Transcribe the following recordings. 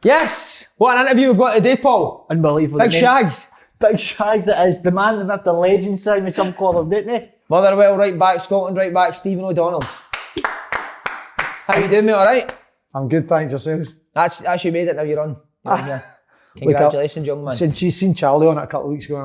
Yes! What an interview we've got today, Paul. Unbelievable. Big Shags. Big Shags it is. The man, the myth, the legend signed with some Call of Duty. Motherwell right back, Scotland right back, Stephen O'Donnell. How you doing, mate? All right? I'm good, thanks. Yourselves? That's you made it, now you're on. You're on here. Congratulations, young man. Since she's seen Charlie on it a couple of weeks ago,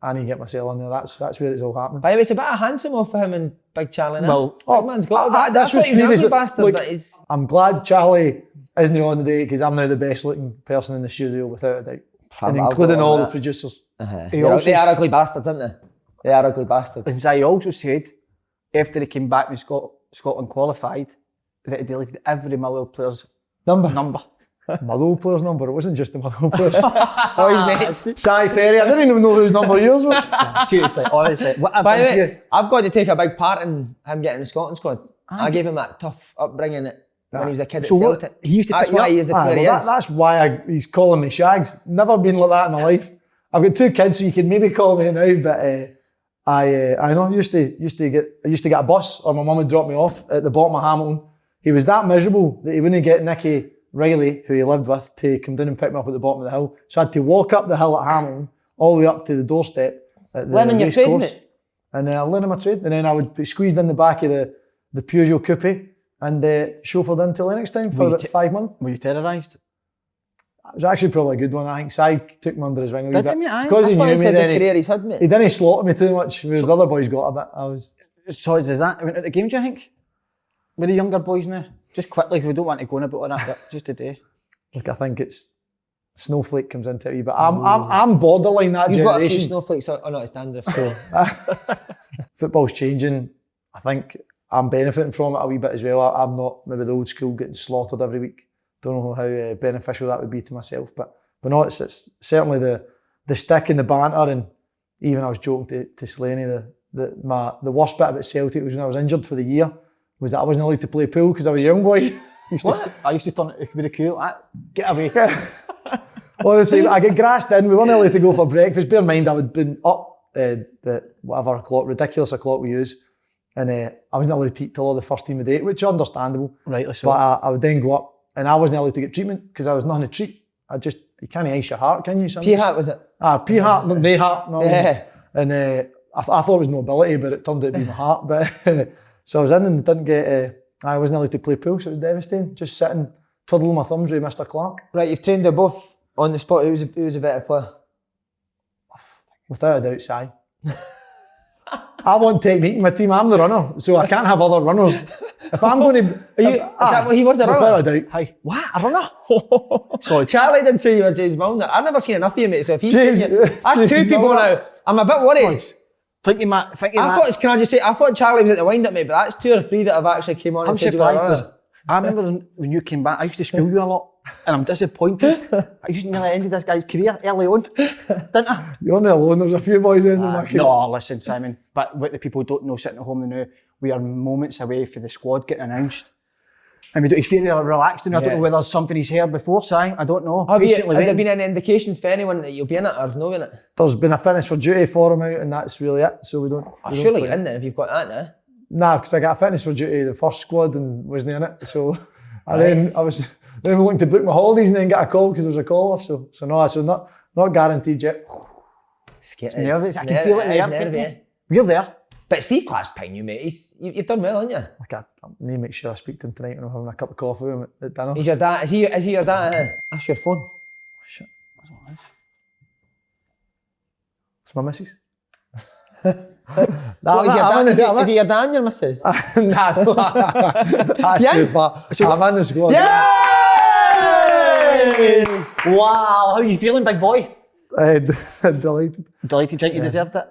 I need to get myself on there. That's where it's all happening. By the way, it's a bit of handsome off for him and Big Charlie now. Well, Big man's got it. That's what he was an ugly bastard, look, but he's... I'm glad Charlie isn't on today because I'm now the best looking person in the studio without a doubt. And including all the producers. They are ugly bastards, aren't they? They are ugly bastards. And Zai also said, after he came back when Scotland qualified, that he deleted every Motherwell player's number. Motherwell player's number? It wasn't just the Motherwell players. Oh, his mates. Cy Ferry, I didn't even know whose number yours was. Seriously, honestly. By the way, I've got to take a big part in him getting the Scotland squad. I gave him that tough upbringing when he was a kid at Celtic. He used to that's why he is the player he is. That's why he's calling me Shags. Never been like that in my life. I've got 2 kids, so you can maybe call me now, but I know I used to get a bus, or my mum would drop me off at the bottom of Hamilton. He was that miserable that he wouldn't get Nicky Riley, who he lived with, to come down and pick me up at the bottom of the hill. So I had to walk up the hill at Hamilton, all the way up to the doorstep at the learning your trade, course. mate. And learning my trade. And then I would be squeezed in the back of the Peugeot Coupe and chauffeured into Lennoxtown for about 5 months. Were you terrorised? It was actually probably a good one. I think Cy took me under his wing a wee bit. Because he knew me, then he didn't slaughter me too much, whereas the other boys got a bit. So is that went out the game, do you think? With the younger boys now? Just quickly, we don't want to go on about all that, but just today. Look, I think it's Snowflake comes into it, but I'm borderline that You've generation. You've got a few snowflakes on it, standard. So. Football's changing. I think I'm benefiting from it a wee bit as well. I'm not maybe the old school getting slaughtered every week. Don't know how beneficial that would be to myself, but no, it's certainly the stick and the banter. And even I was joking to Slaney, the worst bit about Celtic was when I was injured for the year was that I wasn't allowed to play pool because I was a young boy. I used to turn it really cool. Get away. Honestly, I get grassed in. We weren't allowed to go for breakfast. Bear in mind, I would have been up the whatever ridiculous o'clock we use, and I wasn't allowed to eat till all the first team of the day, which is understandable. Rightly so. But I would then go up, and I wasn't allowed to get treatment because I was nothing to treat. You can't ice your heart, can you? P-heart was it? P-heart, not day-heart. No. Yeah. And I thought it was nobility, but it turned out to be my heart. But so I was in and didn't get. I wasn't allowed to play pool, so it was devastating. Just sitting, twiddling my thumbs with Mr. Clarke. Right, you've trained them both on the spot. Who was a better player? Without a doubt, Cy. I want technique in my team. I'm the runner, so I can't have other runners. If I'm going to... is that what he was, a runner? Without a doubt. Hi. What? A runner? So Charlie didn't say you were James Milner. I've never seen enough of you, mate. So if he's saying you... That's James 2 people Milner. Now. I'm a bit worried. Can I just say, I thought Charlie was at the wind-up, mate, but that's 2 or 3 that have actually came on and said you were a runner. I remember when you came back, I used to school you a lot, and I'm disappointed. I used to nearly ended this guy's career early on, didn't I? You're not alone, there's a few boys in my career. No, listen, Simon, but what the people don't know sitting at home now, we are moments away for the squad getting announced. And he's very relaxed, and I don't know whether there's something he's heard before, Si. I don't know. Has there been any indications for anyone that you'll be in it or no in it? There's been a fitness for duty for him out, and that's really it. So we don't. Surely you're in there if you've got that now. Nah, because I got a fitness for duty the first squad and wasn't in it. So then I was looking to book my holidays and then get a call because there was a call off. So not guaranteed yet. It's nervous. I can feel it there. We're there. But Steve Clarke's paying you, mate. You've done well, haven't you? Like I need to make sure I speak to him tonight when I'm having a cup of coffee with him at dinner. He's your dad. Is he your dad? That's your phone. Oh, shit. That's what it is. It's my missus. Is he your dad and your missus? Nah, that's too far. I'm in the squad. Yay! Wow, how are you feeling, big boy? Delighted. Delighted, do you think you deserved it?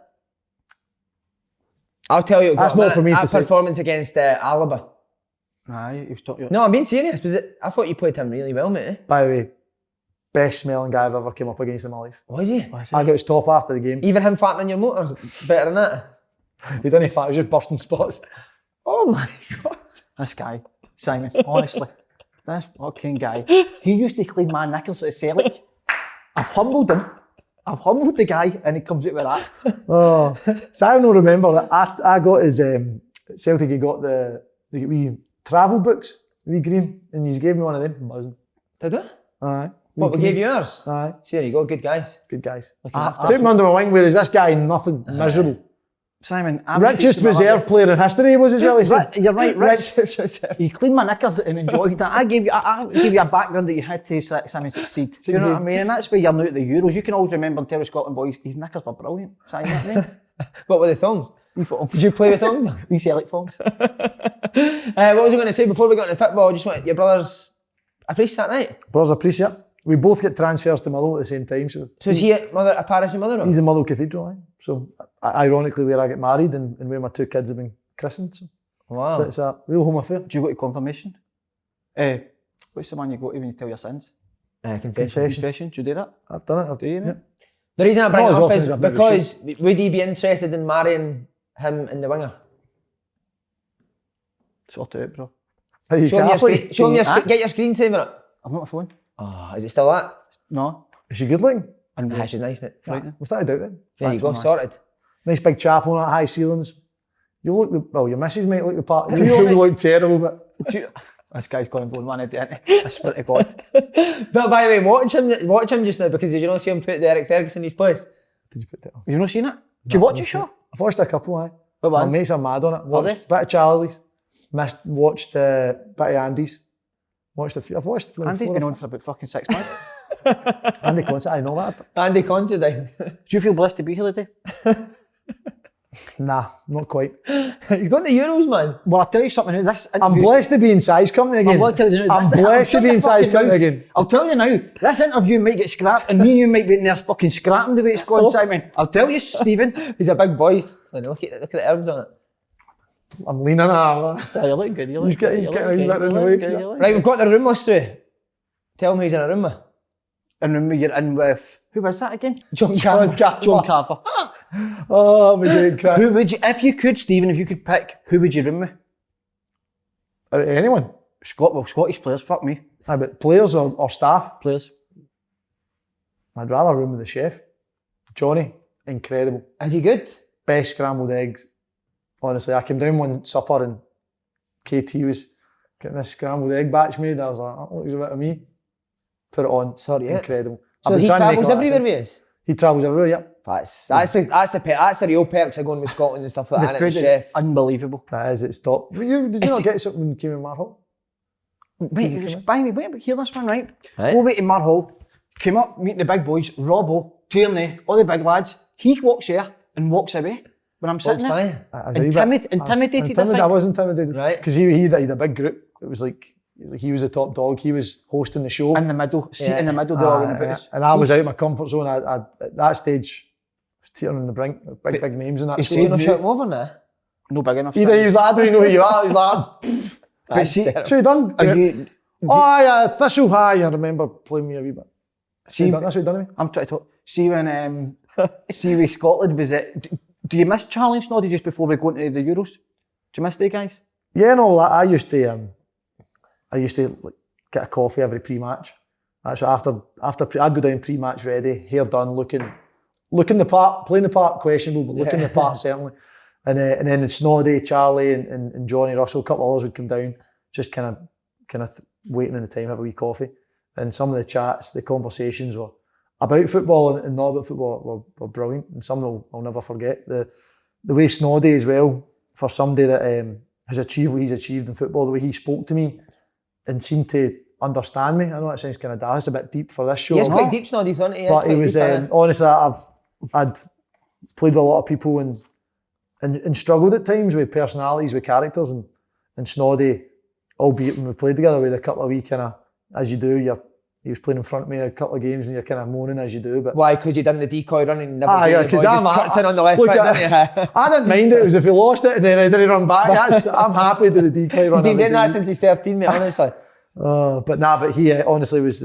I'll tell you, that's not for me to say. Performance against Alaba. Aye, No, I'm being serious. I thought you played him really well, mate. By the way, best smelling guy I've ever came up against in my life. Was he? I got his top after the game. Even him farting on your motor, better than that. He didn't fart, he was just bursting spots. Oh my God. This guy, Simon, honestly, this fucking guy. He used to clean my knickers at Celtic. I've humbled him. I've humbled the guy and he comes out with that. Oh, Simon will remember that I got his, Celtic, he got the wee travel books, the wee green, and he gave me one of them. Buzzing. Did it? Aye. What, we gave you ours? Aye. See, there you go, good guys. Good guys. Looking I after took him under my wing, whereas this guy, nothing, miserable. Simon, I'm Richest reserve player in history he was as well, he said. You're right, Rich. Richest reserve. You cleaned my knickers and enjoyed that. I gave you a background that you had to Simon succeed. Do you know what I mean? And that's where you're now at the Euros. You can always remember and tell the Scotland boys, his knickers were brilliant. Simon, you know what I mean? What were the thongs? Did you play with thongs? We sell it thongs. What was I going to say before we got into football? Just want your brother's a priest that night. Brothers of priest, yeah. We both get transfers to Motherwell at the same time. So is he at a parish in Motherwell? He's in Motherwell Cathedral, aye. So ironically where I get married and where my 2 kids have been christened. So wow. It's a real home affair. Do you go to confirmation? What's the one you go to when you tell your sins? Confession. Do you do that? I've done it. Do you, mate? The reason I bring it Not as up often is as I've been because would he be interested in marrying him in the winger? Sort it out, bro. Are you Show him Catholic? get your screensaver up. I've not my phone. Oh, is it still that? No. Is she good looking? Nah, she's nice, mate. Without a doubt then. There you go, sorted. Nice big chapel and high ceilings. You look your missus might look the part. You look terrible, but This guy's going to one idea, isn't he? I swear to God. But by the way, watch him just now, because did you not see him put Derek Ferguson in his place? did you put that on? You've not seen it? Do you watch your show? I've watched a couple, aye. What My ones? mates are mad on it. Are they? Watched a bit of Charlie's. Watched a bit of Andy's. Watched a few. I've watched Andy's been on for about fucking 6 months. Andy Considine, I know that. Andy Considine. Do you feel blessed to be here today? Nah, not quite. He's going to Euros, man. Well, I'll tell you something. I'm blessed to be in size company again. I'm blessed to be in size company again. I'll tell you now, this interview might get scrapped and me and you might be in there fucking scrapping the way it's going, Simon. I'll tell you, Stephen. He's a big boy. Look at the herbs on it. I'm leaning on that. Yeah, you're looking good. He's getting a wee bit in the way. Right, we've got the room list through. Tell him who he's in a room with. And remember, you're in with, who was that again? John Carver. John Carver. Oh, my great crack. Who would you, if you could, Stephen, if you could pick, who would you room with? Anyone? Scottish players, fuck me. Aye, but players or staff? Players. I'd rather room with the chef. Johnny, incredible. Is he good? Best scrambled eggs. Honestly, I came down one supper and KT was getting this scrambled egg batch made. I was like, that looks a bit of me. Put it on. Sorry, yeah. Incredible. So I've been he trying to make travels a lot of everywhere sense. with us? He travels everywhere, yeah. That's the real perks of going with Scotland and stuff like that. The And food the chef. is unbelievable. That is, it's top. Did you not get something when you came in Marhall? Wait, buy me, wait, hear this one, right? Right. Go away to Marhall, came up, meeting the big boys, Robbo, Tierney, all the big lads. He walks here and walks away when I'm sitting there. Intimidated, I was intimidated. Right. Because he had a big group. It was like, he was the top dog. He was hosting the show. In the middle, seat in the middle, they all went about us. And I was out of my comfort zone. I at that stage, I was teetering on the brink. Big names in that Did you stage. not shout him over now? No big enough. He was like, I don't even know who you are. He's like, But see, so you done? are you, Oh, yeah, Thistle High. I remember playing me a wee bit. see, That's what you done to me? I'm trying to talk. See when, see with Scotland, was it, do you miss Charlie and Snoddy just before we go into the Euros? Do you miss the guys? Yeah, no, I used to like, get a coffee every pre-match. That's after I'd go down pre-match ready, hair done, looking the part, playing the part questionable, but looking the part certainly. And then Snoddy, Charlie, and Johnny Russell, a couple of others would come down, just kind of waiting in the time, have a wee coffee. And some of the chats, the conversations were about football and not about football were brilliant. And some I'll never forget. The way Snoddy as well, for somebody that has achieved what he's achieved in football, the way he spoke to me and seemed to understand me. I know that sounds kind of daft, it's a bit deep for this show. He is quite deep, Snoddy, isn't he? But he was, honestly, I'd played with a lot of people and struggled at times with personalities, with characters, and Snoddy, albeit when we played together, we had a couple of wee kind of, as you do, he was playing in front of me a couple of games and you're kind of moaning as you do. But why? Because you done the decoy run and never gave the ball, I'm just cuts in on the left foot, didn't you? I didn't mind it. It was if he lost it and then I didn't run back. I'm happy to the decoy run. He's been doing that since he's 13, mate, honestly. But he honestly was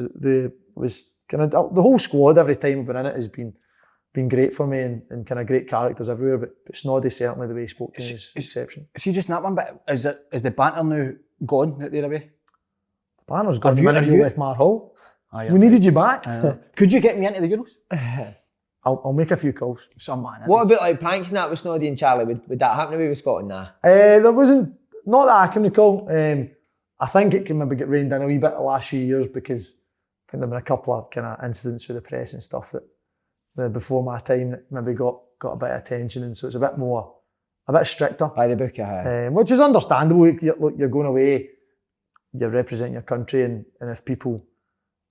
kind of the whole squad. Every time I've been in it has been great for me and kind of great characters everywhere. But Snoddy, certainly the way he spoke to me is exceptional. See, just that one bit, is the banter now gone out there away? The banter's gone the minute you left Marhall. We needed you back. Could you get me into the Euros? I'll make a few calls. Some man. What about like pranks and that with Snoddy and Charlie? Would that happen with Scotland now? There wasn't, not that I can recall. I think it can maybe get reined in a wee bit the last few years because think there've been a couple of kind of incidents with the press and stuff that before my time that maybe got a bit of attention, and so it's a bit stricter. By the book, yeah. Which is understandable. You're going away, you're representing your country, and if people,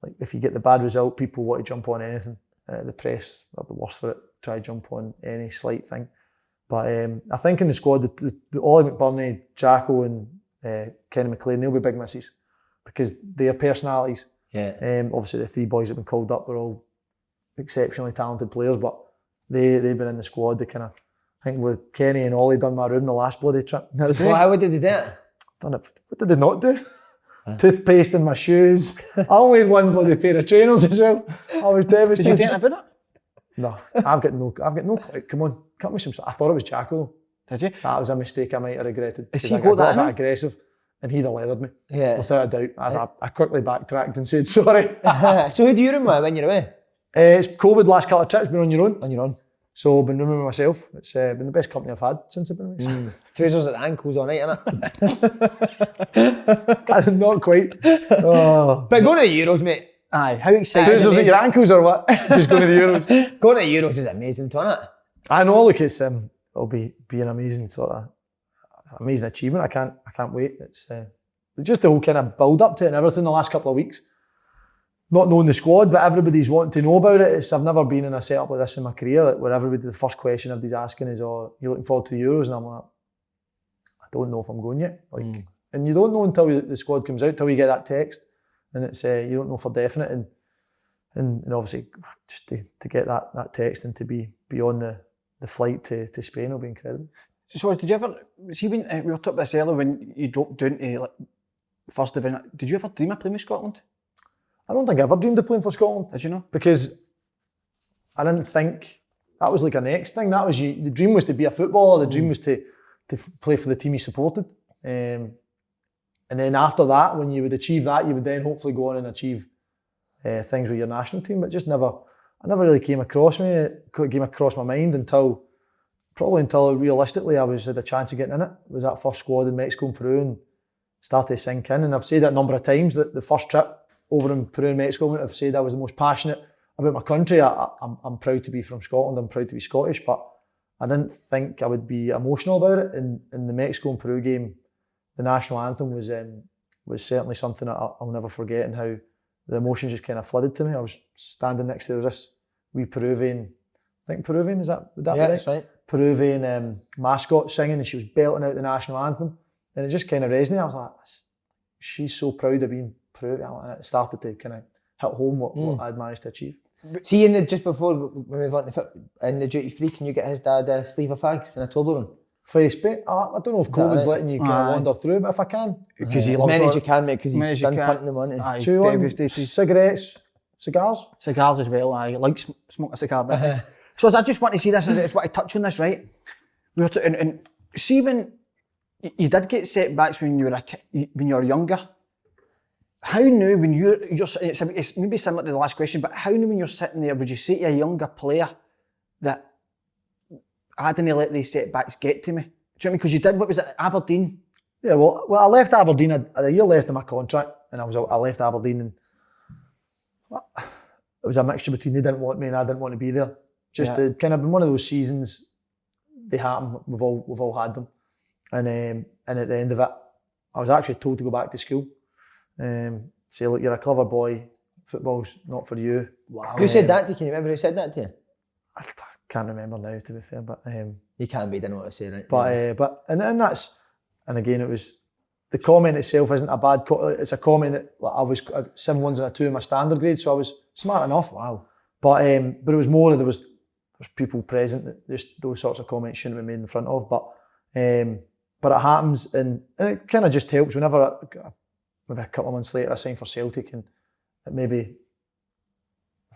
like if you get the bad result, people want to jump on anything. The press are the worst for it, try to jump on any slight thing. But I think in the squad, the Ollie McBurney, Jacko and Kenny McLean, they'll be big misses because their personalities. Yeah. Obviously the three boys that have been called up were all exceptionally talented players, but they've been in the squad. They kind of, I think with Kenny and Ollie done my room the last bloody trip. Well, how did they do it? Done it. What did they not do? Toothpaste in my shoes. I only had one bloody pair of trainers as well. I was devastated. Did you get about it? No, I've got no clue. Come on, cut me some. I thought it was Jacko. Did you? That was a mistake I might have regretted. Has he I got that a in bit aggressive, and he'd have leathered me. Yeah. Without a doubt. I quickly backtracked and said sorry. So who do you room with when you're away? It's COVID last couple of trips, been on your own. On your own. So I've been rooming with myself. It's been the best company I've had since I've been away. Trousers at the ankles all night, innit? Not quite. Oh. But going to the Euros, mate. Aye, how excited. Trousers at your ankles or what? Just going to the Euros. Going to the Euros is amazing, isn't it? I know, look, it'll be an amazing amazing achievement. I can't wait. It's just the whole kind of build up to it and everything the last couple of weeks. Not knowing the squad, but everybody's wanting to know about it. I've never been in a setup like this in my career, where everybody, the first question everybody's asking is, "Oh, you looking forward to the Euros?" And I'm like, I don't know if I'm going yet. And you don't know until the squad comes out, till you get that text, and it's you don't know for definite. And obviously, just to get that text and to be on the flight to Spain will be incredible. So, did you ever see when we were talking about this earlier when you dropped down to like first division? Did you ever dream of playing with Scotland? I don't think I ever dreamed of playing for Scotland. Did you know? Because I didn't think that was like a next thing. That was the dream was to be a footballer. The dream was to play for the team you supported. And then after that, when you would achieve that, you would then hopefully go on and achieve things with your national team. But just I never really came across my mind until realistically I had a chance of getting in it. It was that first squad in Mexico and Peru and started to sink in. And I've said that a number of times that the first trip over in Peru and Mexico, I've said I was the most passionate about my country. I'm proud to be from Scotland, I'm proud to be Scottish, but I didn't think I would be emotional about it. In the Mexico and Peru game, the national anthem was certainly something that I'll never forget, and how the emotions just kind of flooded to me. I was standing next to this wee Peruvian, would that be right? That's right. Peruvian mascot singing, and she was belting out the national anthem, and it just kind of resonated. I was like, she's so proud of being Peruvian, and it started to kind of hit home what I'd managed to achieve. See, just before we move on to in the duty free, can you get his dad a sleeve of fags and a Toblerone? Facebook. I don't know if COVID's letting you kind of wander through, but if I can, because as many as you can, mate, because he's done punting them on. Aye, cigarettes, cigars as well. I like smoke a cigar. So I just want to see this, and I just want to touch on this, right? We were and see when you did get setbacks when you were younger. How now when it's maybe similar to the last question, but how now when you're sitting there, would you say to a younger player that I didn't let these setbacks get to me? Do you know what I mean? Because you did, what was it, Aberdeen? Yeah, well I left Aberdeen, I had a year left in my contract, and I left Aberdeen, and it was a mixture between they didn't want me and I didn't want to be there. Just kind of been one of those seasons, they happen, we've all had them. And at the end of it, I was actually told to go back to school. Say, look, you're a clever boy, football's not for you. Wow. Who said that to you? Can you remember who said that to you? I can't remember now, to be fair, but you can't be, didn't know what to say, right? But and again, it was, the comment itself isn't a bad it's a comment that I was 7 1s and a 2 in my standard grade, so I was smart enough. Wow. But it was more, there was people present that just those sorts of comments shouldn't have been made in front of, but it happens, and it kind of just helps whenever maybe a couple of months later I signed for Celtic, and it maybe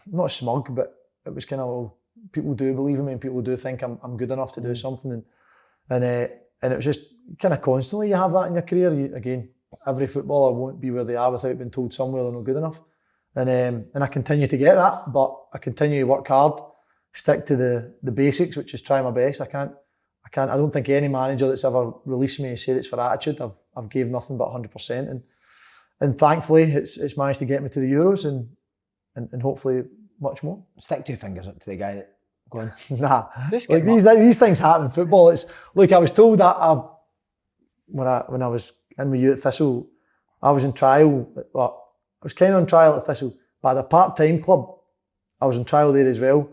not smug, but it was kind of, well, people do believe in me and people do think I'm good enough to do something, and it was just kind of constantly you have that in your career. Again, every footballer won't be where they are without being told somewhere they're not good enough, and I continue to get that, but I continue to work hard, stick to the basics, which is try my best. I don't think any manager that's ever released me said it's for attitude. I've gave nothing but 100%, and thankfully it's managed to get me to the Euros, and and hopefully much more. Stick 2 fingers up to the guy that going. Nah, Just like get these things happen in football. It's look, I was told that when I was in with you at Thistle, I was in trial. Well, I was kind of on trial at Thistle, but at a part-time club, I was on trial there as well.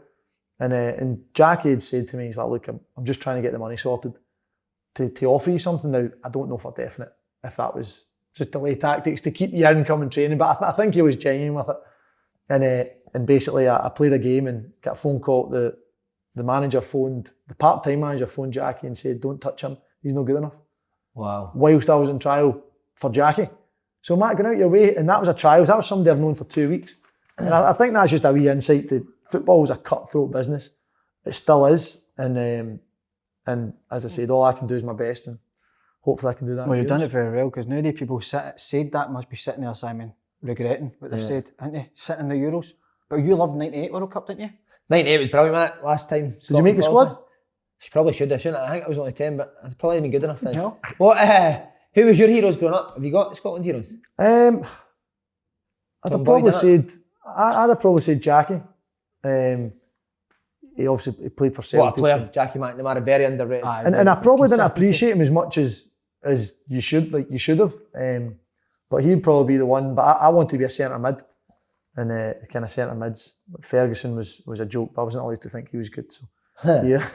And Jackie had said to me, he's like, look, I'm just trying to get the money sorted to offer you something now. I don't know for definite if that was just delay tactics to keep you in coming training, but I think he was genuine with it. And basically, I played a game and got a phone call. The part-time manager phoned Jackie and said, don't touch him, he's not good enough. Wow. Whilst I was in trial for Jackie. So Matt, going out your way, and that was a trial. That was somebody I've known for 2 weeks. And I think that's just a wee insight to football is a cutthroat business. It still is. And as I said, all I can do is my best, and hopefully I can do that. Well, you've done it very well, because nowadays people said that must be sitting there, Simon, regretting what they've said, aren't they? Sitting in the Euros. But you loved 98 World Cup, didn't you? 98 was brilliant, wasn't it? Last time. Did you make the squad? She probably should have, shouldn't I? I think I was only 10, but I'd probably been good enough then. No. Who was your heroes growing up? Have you got Scotland heroes? I'd have probably said Jackie. He obviously played for Celtic. What a player, Jackie McNamara, very underrated. And I probably didn't appreciate him as much as you should have. But he'd probably be the one. But I want to be a centre mid, and kind of centre mids. Ferguson was a joke, but I wasn't allowed to think he was good. So yeah.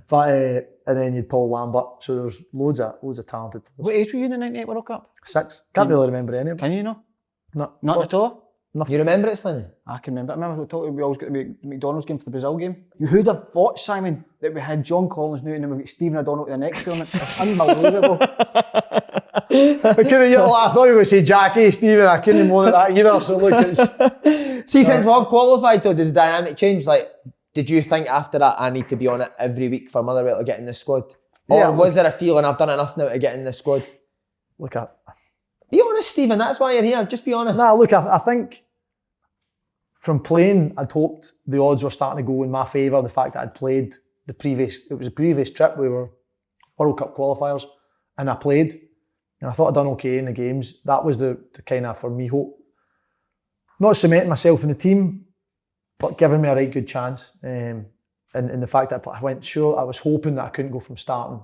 But and then you'd Paul Lambert. So there was loads of talented players. What age were you in the 98 World Cup? 6. Can't really remember any of them. Can you know? No, Not at all? You remember it, Slaney? I can remember. I remember we always got the McDonald's game for the Brazil game. Who'd have thought, Simon, that we had John Collins now and then we've got Stephen O'Donnell to the next tournament? It's unbelievable. I thought you were going to say Jackie, Stephen. I couldn't moan at that either. So look, it's... See, since we've qualified, though, does the dynamic change? Like, did you think after that I need to be on it every week for Motherwell to get in the squad? Or was there a feeling I've done enough now to get in the squad? Look at... Be honest, Stephen, that's why you're here. Just be honest. Nah, look, I think from playing, I'd hoped the odds were starting to go in my favour. The fact that I'd played the previous trip, we were World Cup qualifiers, and I played, and I thought I'd done okay in the games. That was the kind of, for me, hope. Not cementing myself in the team, but giving me a right good chance. And the fact that I was hoping that I couldn't go from starting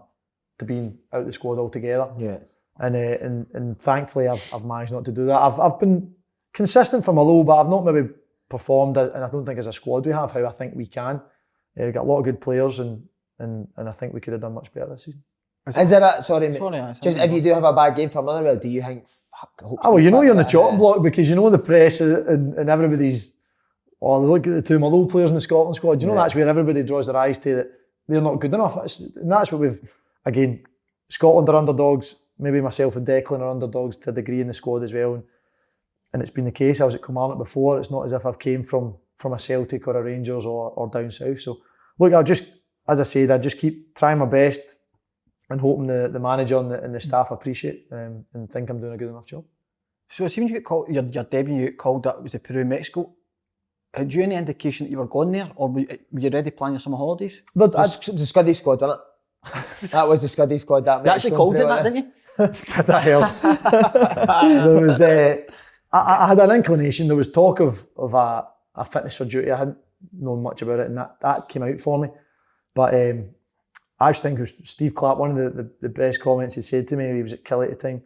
to being out of the squad altogether. Yeah. And thankfully I've managed not to do that. I've been consistent from a low, but I've not maybe performed, and I don't think as a squad we have how I think we can. We've got a lot of good players, and I think we could have done much better this season. Is there a, sorry mate, Sorry, just if you do have a bad game for Motherwell, do you think, fuck, I hope well, you know you're on the chopping block, because you know the press and everybody's, they look at the 2 Motherwell players in the Scotland squad. You know that's where everybody draws their eyes to, that they're not good enough. And that's what we've, again, Scotland are underdogs. Maybe myself and Declan are underdogs to a degree in the squad as well. And it's been the case. I was at Kilmarnock before. It's not as if I've came from a Celtic or a Rangers or down south. So, look, I just keep trying my best and hoping the manager and the staff appreciate and think I'm doing a good enough job. So, see when you get called, your debut, you get called up, it was the Peru-Mexico. Had you any indication that you were going there, or were you ready to plan your summer holidays? The Scuddy squad, wasn't it? That was the Scuddy squad. You actually called it that, didn't you? Did that help? There was, I had an inclination. There was talk of a fitness for duty. I hadn't known much about it, and that came out for me. But I just think it was Steve Clarke, one of the best comments he said to me. He was at Killie at the time,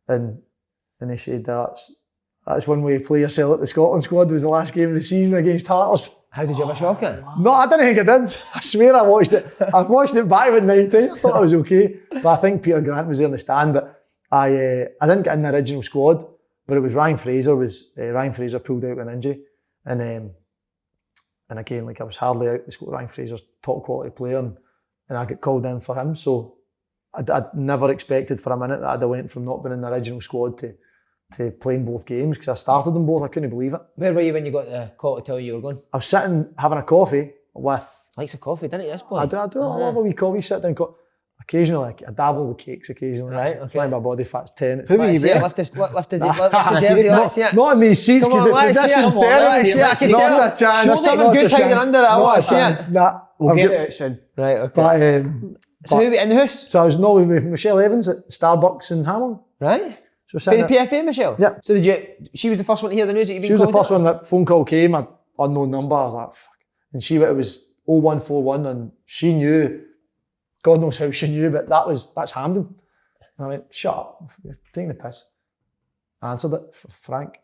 and he said that's one way to play yourself at the Scotland squad. Was the last game of the season against Hearts. How did you have a shock at? No, I didn't think I did. I swear I watched it. I've watched it back with 19. I thought I was okay. But I think Peter Grant was there in the stand. But I didn't get in the original squad. But it was Ryan Fraser. Ryan Fraser pulled out with an injury. And again, like I was hardly out. Ryan Fraser's top quality player. And I got called in for him. So I'd never expected for a minute that I'd have went from not being in the original squad to playing both games, because I started them both. I couldn't believe it. Where were you when you got the call to tell you were going? I was sitting having a coffee with... Likes of coffee, didn't you, this boy? I do. I love a wee coffee, sit down. Occasionally, I dabble with cakes occasionally. Right, okay. My body fat's 10. Who were you with? Lift the jersey, let's see it. Not in these seats, because the position's terrible. Not a chance. Show something good hanging under it. I want to see it. We'll get it out soon. Right, okay. So who in the house? So I was with Michelle Evans at Starbucks in Hamilton. Right. For the PFA, Michelle? Yeah. So she was the first one to hear the news that you've been She was the called first up? one that phone call came, an unknown number. I was like, fuck. And it was 0141, and she knew, God knows how she knew, but that's Hampden. And I went, shut up, you're taking the piss. I answered it, Frank.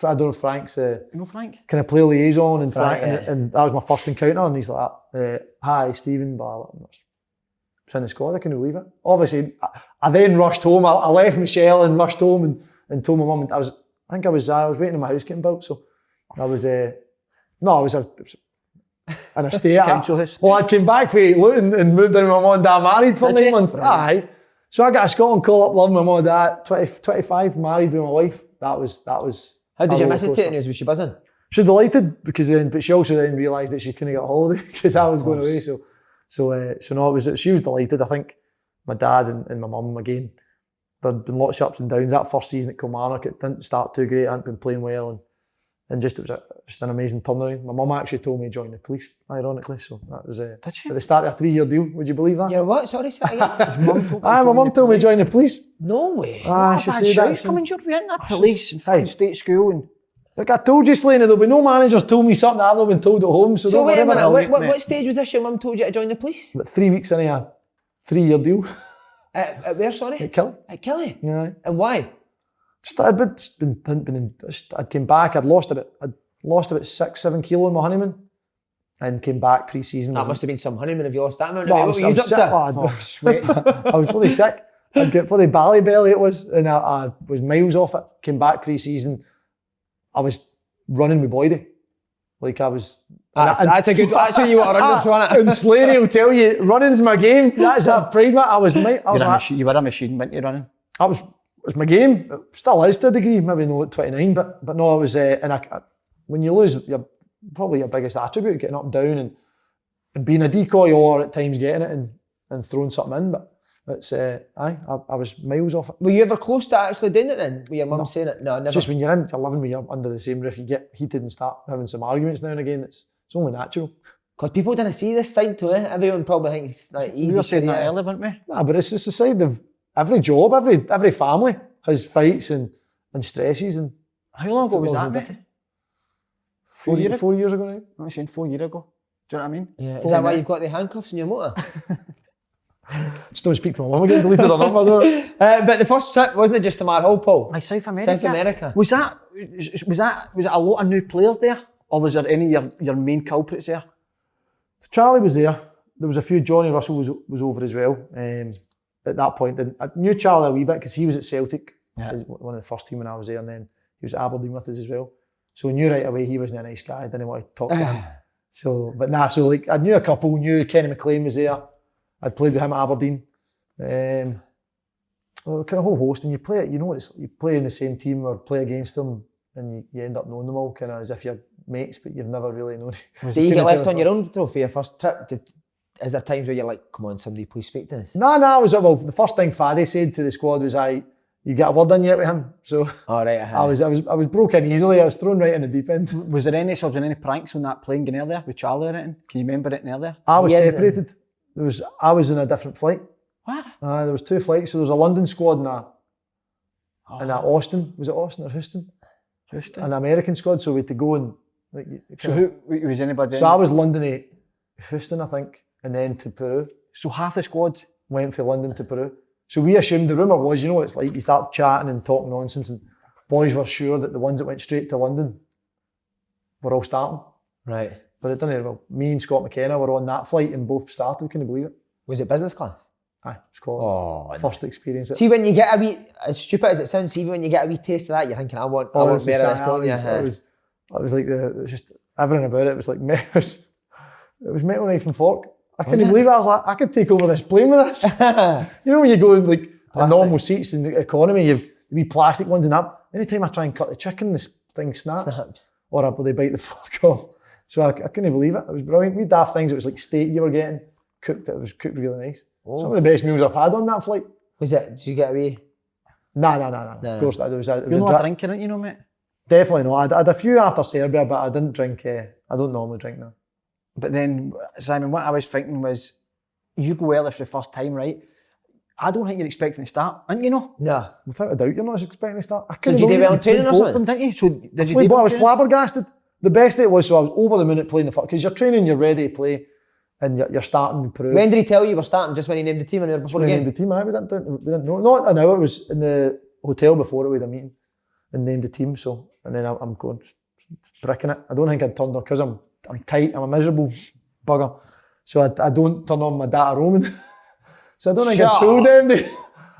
I don't know if Frank's Frank? kind of play liaison, and Frank, Frank, and that was my first encounter, and he's like, hi, Stephen, blah, blah. It's in the squad, I couldn't believe it. Obviously, I then rushed home. I left Michelle and rushed home and told my mum. I was waiting in my house getting built, so I was in a state. Council house. Well, I came back from Luton and moved in with my mum and dad, married for 9 months. Aye. So I got a Scotland call up, loving my mum and dad, 25, married with my wife. That was. How did your missus take the news? Was she buzzing? She was delighted but she also then realised that she couldn't get a holiday because I was going away. So no, she was delighted. I think my dad and my mum again. There'd been lots of ups and downs. That first season at Kilmarnock, it didn't start too great. I hadn't been playing well, and it was just an amazing turnaround. My mum actually told me to join the police, ironically. So that was Did she? at the start of a 3-year deal. Would you believe that? Yeah, what? Sorry, say that again. My mum told me to join the police. No way. She said that. Come on, you're in that police and fucking state school and... Like I told you, Slaney, there'll be no managers told me something I've not been told at home. So don't wait a worry about minute, it. what stage was this your mum told you to join the police? About 3 weeks into a 3-year deal. At where, sorry? At Kelly. At Kelly? Yeah. And why? I came back. I'd lost about 6-7 kilo in my honeymoon, and came back pre-season. That must have been some honeymoon if you lost that amount. No, What I was were you sick, up to? lad. Sweat. I was bloody sick. I'd get bloody belly it was, and I was miles off it. Came back pre-season. I was running my body. Like I was. That's a good. That's who you want to run with, isn't it? And Slaney will tell you, running's my game. That's a pride, mate. You were a machine, weren't you, running? It was my game. It still is to a degree. Maybe not at 29, but no, I was. When you lose, probably your biggest attribute, getting up and down and being a decoy, or at times getting it and throwing something in. But it's I was miles off it. Were you ever close to actually doing it then? Were your mum saying it? No, never. It's just when you're living with you under the same roof, you get heated and start having some arguments now and again. It's only natural. Because people didn't see this side to it. Everyone probably thinks it's like easy. We were saying that career. earlier, weren't we? Nah, but it's just the side of every job, every family has fights and stresses. And how long ago was that, football's no mate? different. 4 years ago now. I was saying 4 years ago. Do you know what I mean? Yeah. Is that why you've got the handcuffs in your motor? Just don't speak to my mum again, deleted her number, don't I? But the first trip, wasn't it just to Mar Hull, Paul? South America. South America. Was it a lot of new players there? Or was there any of your main culprits there? Charlie was there. There was a few. Johnny Russell was over as well. At that point, and I knew Charlie a wee bit because he was at Celtic, one of the first team when I was there, and then he was at Aberdeen with us as well. So we knew right away he wasn't a nice guy. I didn't want to talk to him. So like I knew a couple. Knew Kenny McLean was there. I'd played with him at Aberdeen. Kind of a whole host, and you play it. You know what it's. You play in the same team or play against them, and you end up knowing them all, kind of as if you're mates, but you've never really known. Did you get left on your own though for your first trip? Is there times where you're like, come on, somebody please speak to us? No, the first thing Faddy said to the squad was, you get a word in yet with him? So I was broken easily. I was thrown right in the deep end. Was there any pranks on that plane getting there with Charlie or anything? Can you remember it there? I was separated. I was in a different flight. What? There was 2 flights. So there was a London squad and a Austin. Was it Austin or Houston? Houston. An American squad. So we had to go and who was anybody? So I was London to Houston, I think, and then to Peru. So half the squad went from London to Peru. So we assumed, the rumour was, it's like you start chatting and talking nonsense, and boys were sure that the ones that went straight to London were all starting. Right. But it didn't. Well, me and Scott McKenna were on that flight and both started. Can you believe it? Was it business class? Aye, it's called first experience. See, when you get a wee, as stupid as it sounds, even when you get a wee taste of that, you're thinking, I want better of this, don't you? It was like just everything about it was like it was metal knife and fork. I couldn't believe it. I was like, I could take over this plane with this. You know when you go in like the normal seats in the economy, you've wee plastic ones and that. Anytime I try and cut the chicken, this thing snaps. Or they bite the fork off. So I couldn't believe it. It was brilliant. We daft things. It was like steak you were getting cooked. It was cooked really nice. Oh. Some of the best meals I've had on that flight. Was it? Did you get away? No. Of course not. You're not drinking it, mate? Definitely not. I had a few after Serbia, but I didn't drink. I don't normally drink now. But then, Simon, what I was thinking was, you go early for the first time, right? I don't think you're expecting to start, aren't you? No. No. Without a doubt, you're not expecting to start. Did you do well in training or Both of something? them, didn't you? So did you? I was flabbergasted. The best it was, so I was over the moon at playing the foot because you're training, you're ready to play, and you're starting to prove. When did he tell you were starting? Just when he named the team an hour before the game? Named the team, we didn't know. Not an hour. It was in the hotel before we had a meeting and named the team. So, and then I'm going bricking it. I don't think I'd turned on because I'm tight. I'm a miserable bugger. So I don't turn on my data roaming. So I don't think I told them.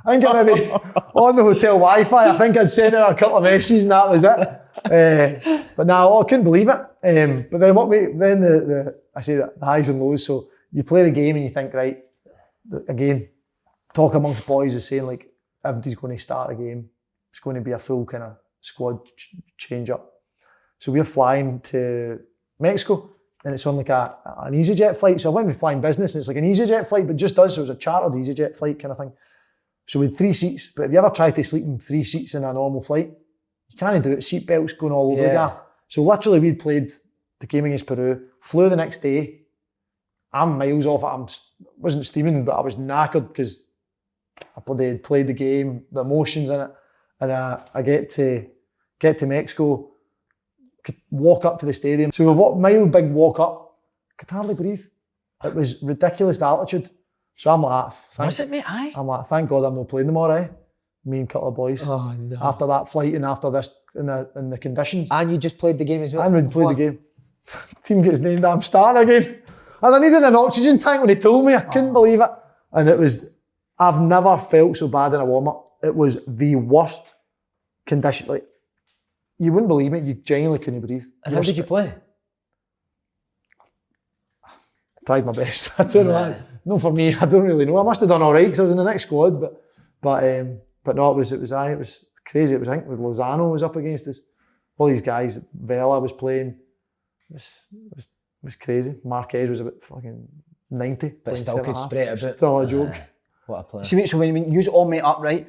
I think I maybe on the hotel Wi-Fi. I think I'd sent out a couple of messages and that was it. But no, I couldn't believe it. But then I say the highs and lows. So you play the game and you think, right, again, talk amongst boys is saying like everybody's going to start a game. It's going to be a full kind of squad change up. So we're flying to Mexico and it's on like an EasyJet flight. So I went with flying business and it's like an EasyJet flight, but just us. So it was a chartered EasyJet flight kind of thing. So we had 3 seats, but if you ever try to sleep in 3 seats in a normal flight, you can't do it. Seatbelts going all over the gaff. So literally we'd played the game against Peru, flew the next day. I'm miles off it. Wasn't steaming, but I was knackered because I had played the game, the emotions in it. And I get to Mexico, could walk up to the stadium. So a mile big walk up, could hardly breathe. It was ridiculous, the altitude. So I'm like, was it, mate? Aye. I'm like, thank God I'm not playing tomorrow. Me and a couple of boys. Oh, no. After that flight and after this, in the conditions. And you just played the game as well? And we'd played the game. Team gets named, I'm starting again. And I needed an oxygen tank when he told me. I couldn't believe it. And I've never felt so bad in a warm-up. It was the worst condition. Like, you wouldn't believe it. You genuinely couldn't breathe. And how did you play? I tried my best. I don't know. No, for me, I don't really know. I must have done all right because I was in the next squad, but no, it was crazy. It was, I think, with Lozano was up against us. All these guys, Vela was playing. It was crazy. Marquez was about fucking 90. But still could spray it a bit. Still a joke. What a player. So when you all met up, right?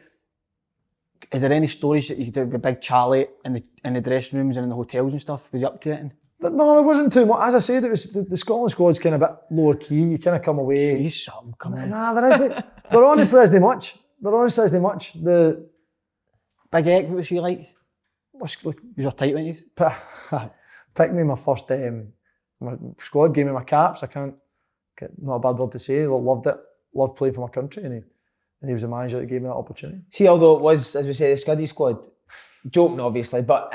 Is there any stories that you could do with Big Charlie in the dressing rooms and in the hotels and stuff? Was he up to it? No, there wasn't too much. As I said, it was the Scotland squad's kind of a bit lower key. You kind of come away. He's something coming. Nah, there isn't. There honestly isn't much. The Big Egg, what was he like? You were tight, weren't you? Picked me my first my squad, gave me my caps. I can't get not a bad word to say. Loved it. Loved playing for my country, and he was the manager that gave me that opportunity. See, although it was, as we say, the Scuddy squad, joking obviously, but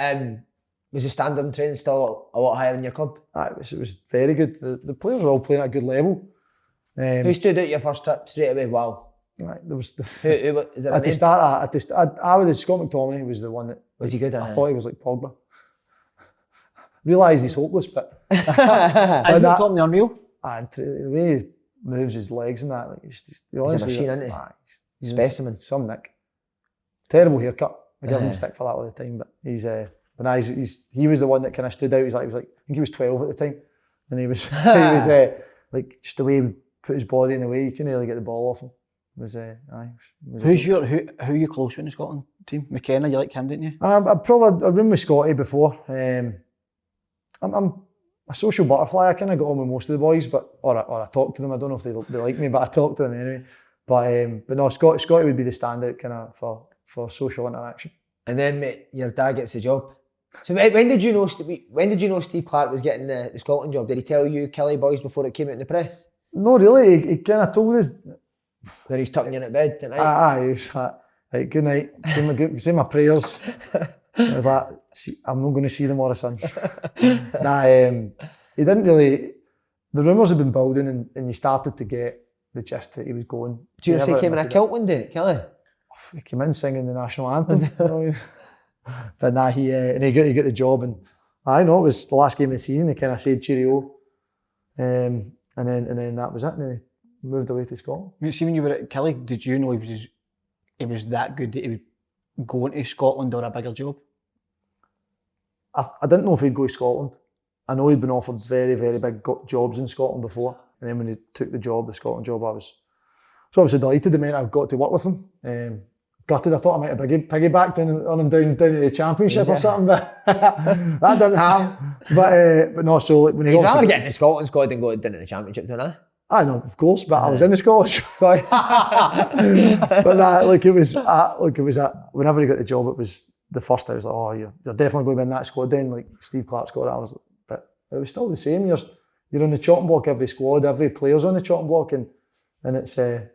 was the standard in training still a lot higher than your club? It was very good. The players were all playing at a good level. Who stood out your first trip straight away? Wow. There was who is there? At the start, I was Scott McTominay was the one that was he good? I thought he was like Pogba. Realised he's hopeless, but isn't McTominay unreal? The way he moves his legs and that, like he's a machine, isn't he? He's specimen. Some Nick. Terrible haircut. I give him stick for that all the time, but he was the one that kind of stood out. He was like I think he was 12 at the time, and he was like just the way he put his body in the way you couldn't really get the ball off him. Who are you close with in the Scotland team? McKenna, you like him, didn't you? I roomed with Scotty before. I'm a social butterfly. I kind of got on with most of the boys, or I talk to them. I don't know if they like me, but I talk to them anyway. But no, Scotty would be the standout kind of for social interaction. And then, mate, your dad gets the job. So when did you know Steve Clarke was getting the Scotland job? Did he tell you Kelly boys before it came out in the press? No, really. He kind of told us. Where he's tucking you in at bed tonight? He was like, good night, say my prayers. I was like, I'm not going to see them tomorrow, son. He didn't really, the rumours had been building and you started to get the gist that he was going. Do you know he came in a kilt one day, Kelly? He came in singing the national anthem. But he got the job, and I know it was the last game of the season. He kind of said cheerio, and then that was it. And then he moved away to Scotland. See, when you were at Kelly, did you know he was that good that he would go into Scotland or a bigger job? I didn't know if he'd go to Scotland. I know he'd been offered very, very big jobs in Scotland before, and then when he took the Scotland job, I was obviously delighted. It meant I got to work with him. Gutted. I thought I might have piggybacked on him down to the Championship or something, but that didn't happen. But no, so when he you'd rather get in the Scotland squad than go down to the Championship, don't I? I know, of course, but I was in the Scottish squad. But nah, whenever he got the job, it was the first. I was like, oh, you're definitely going to be in that squad. Then, like Steve Clarke got it. I was, but it was still the same. You're on the chopping block. Every squad, every player's on the chopping block, and it's kind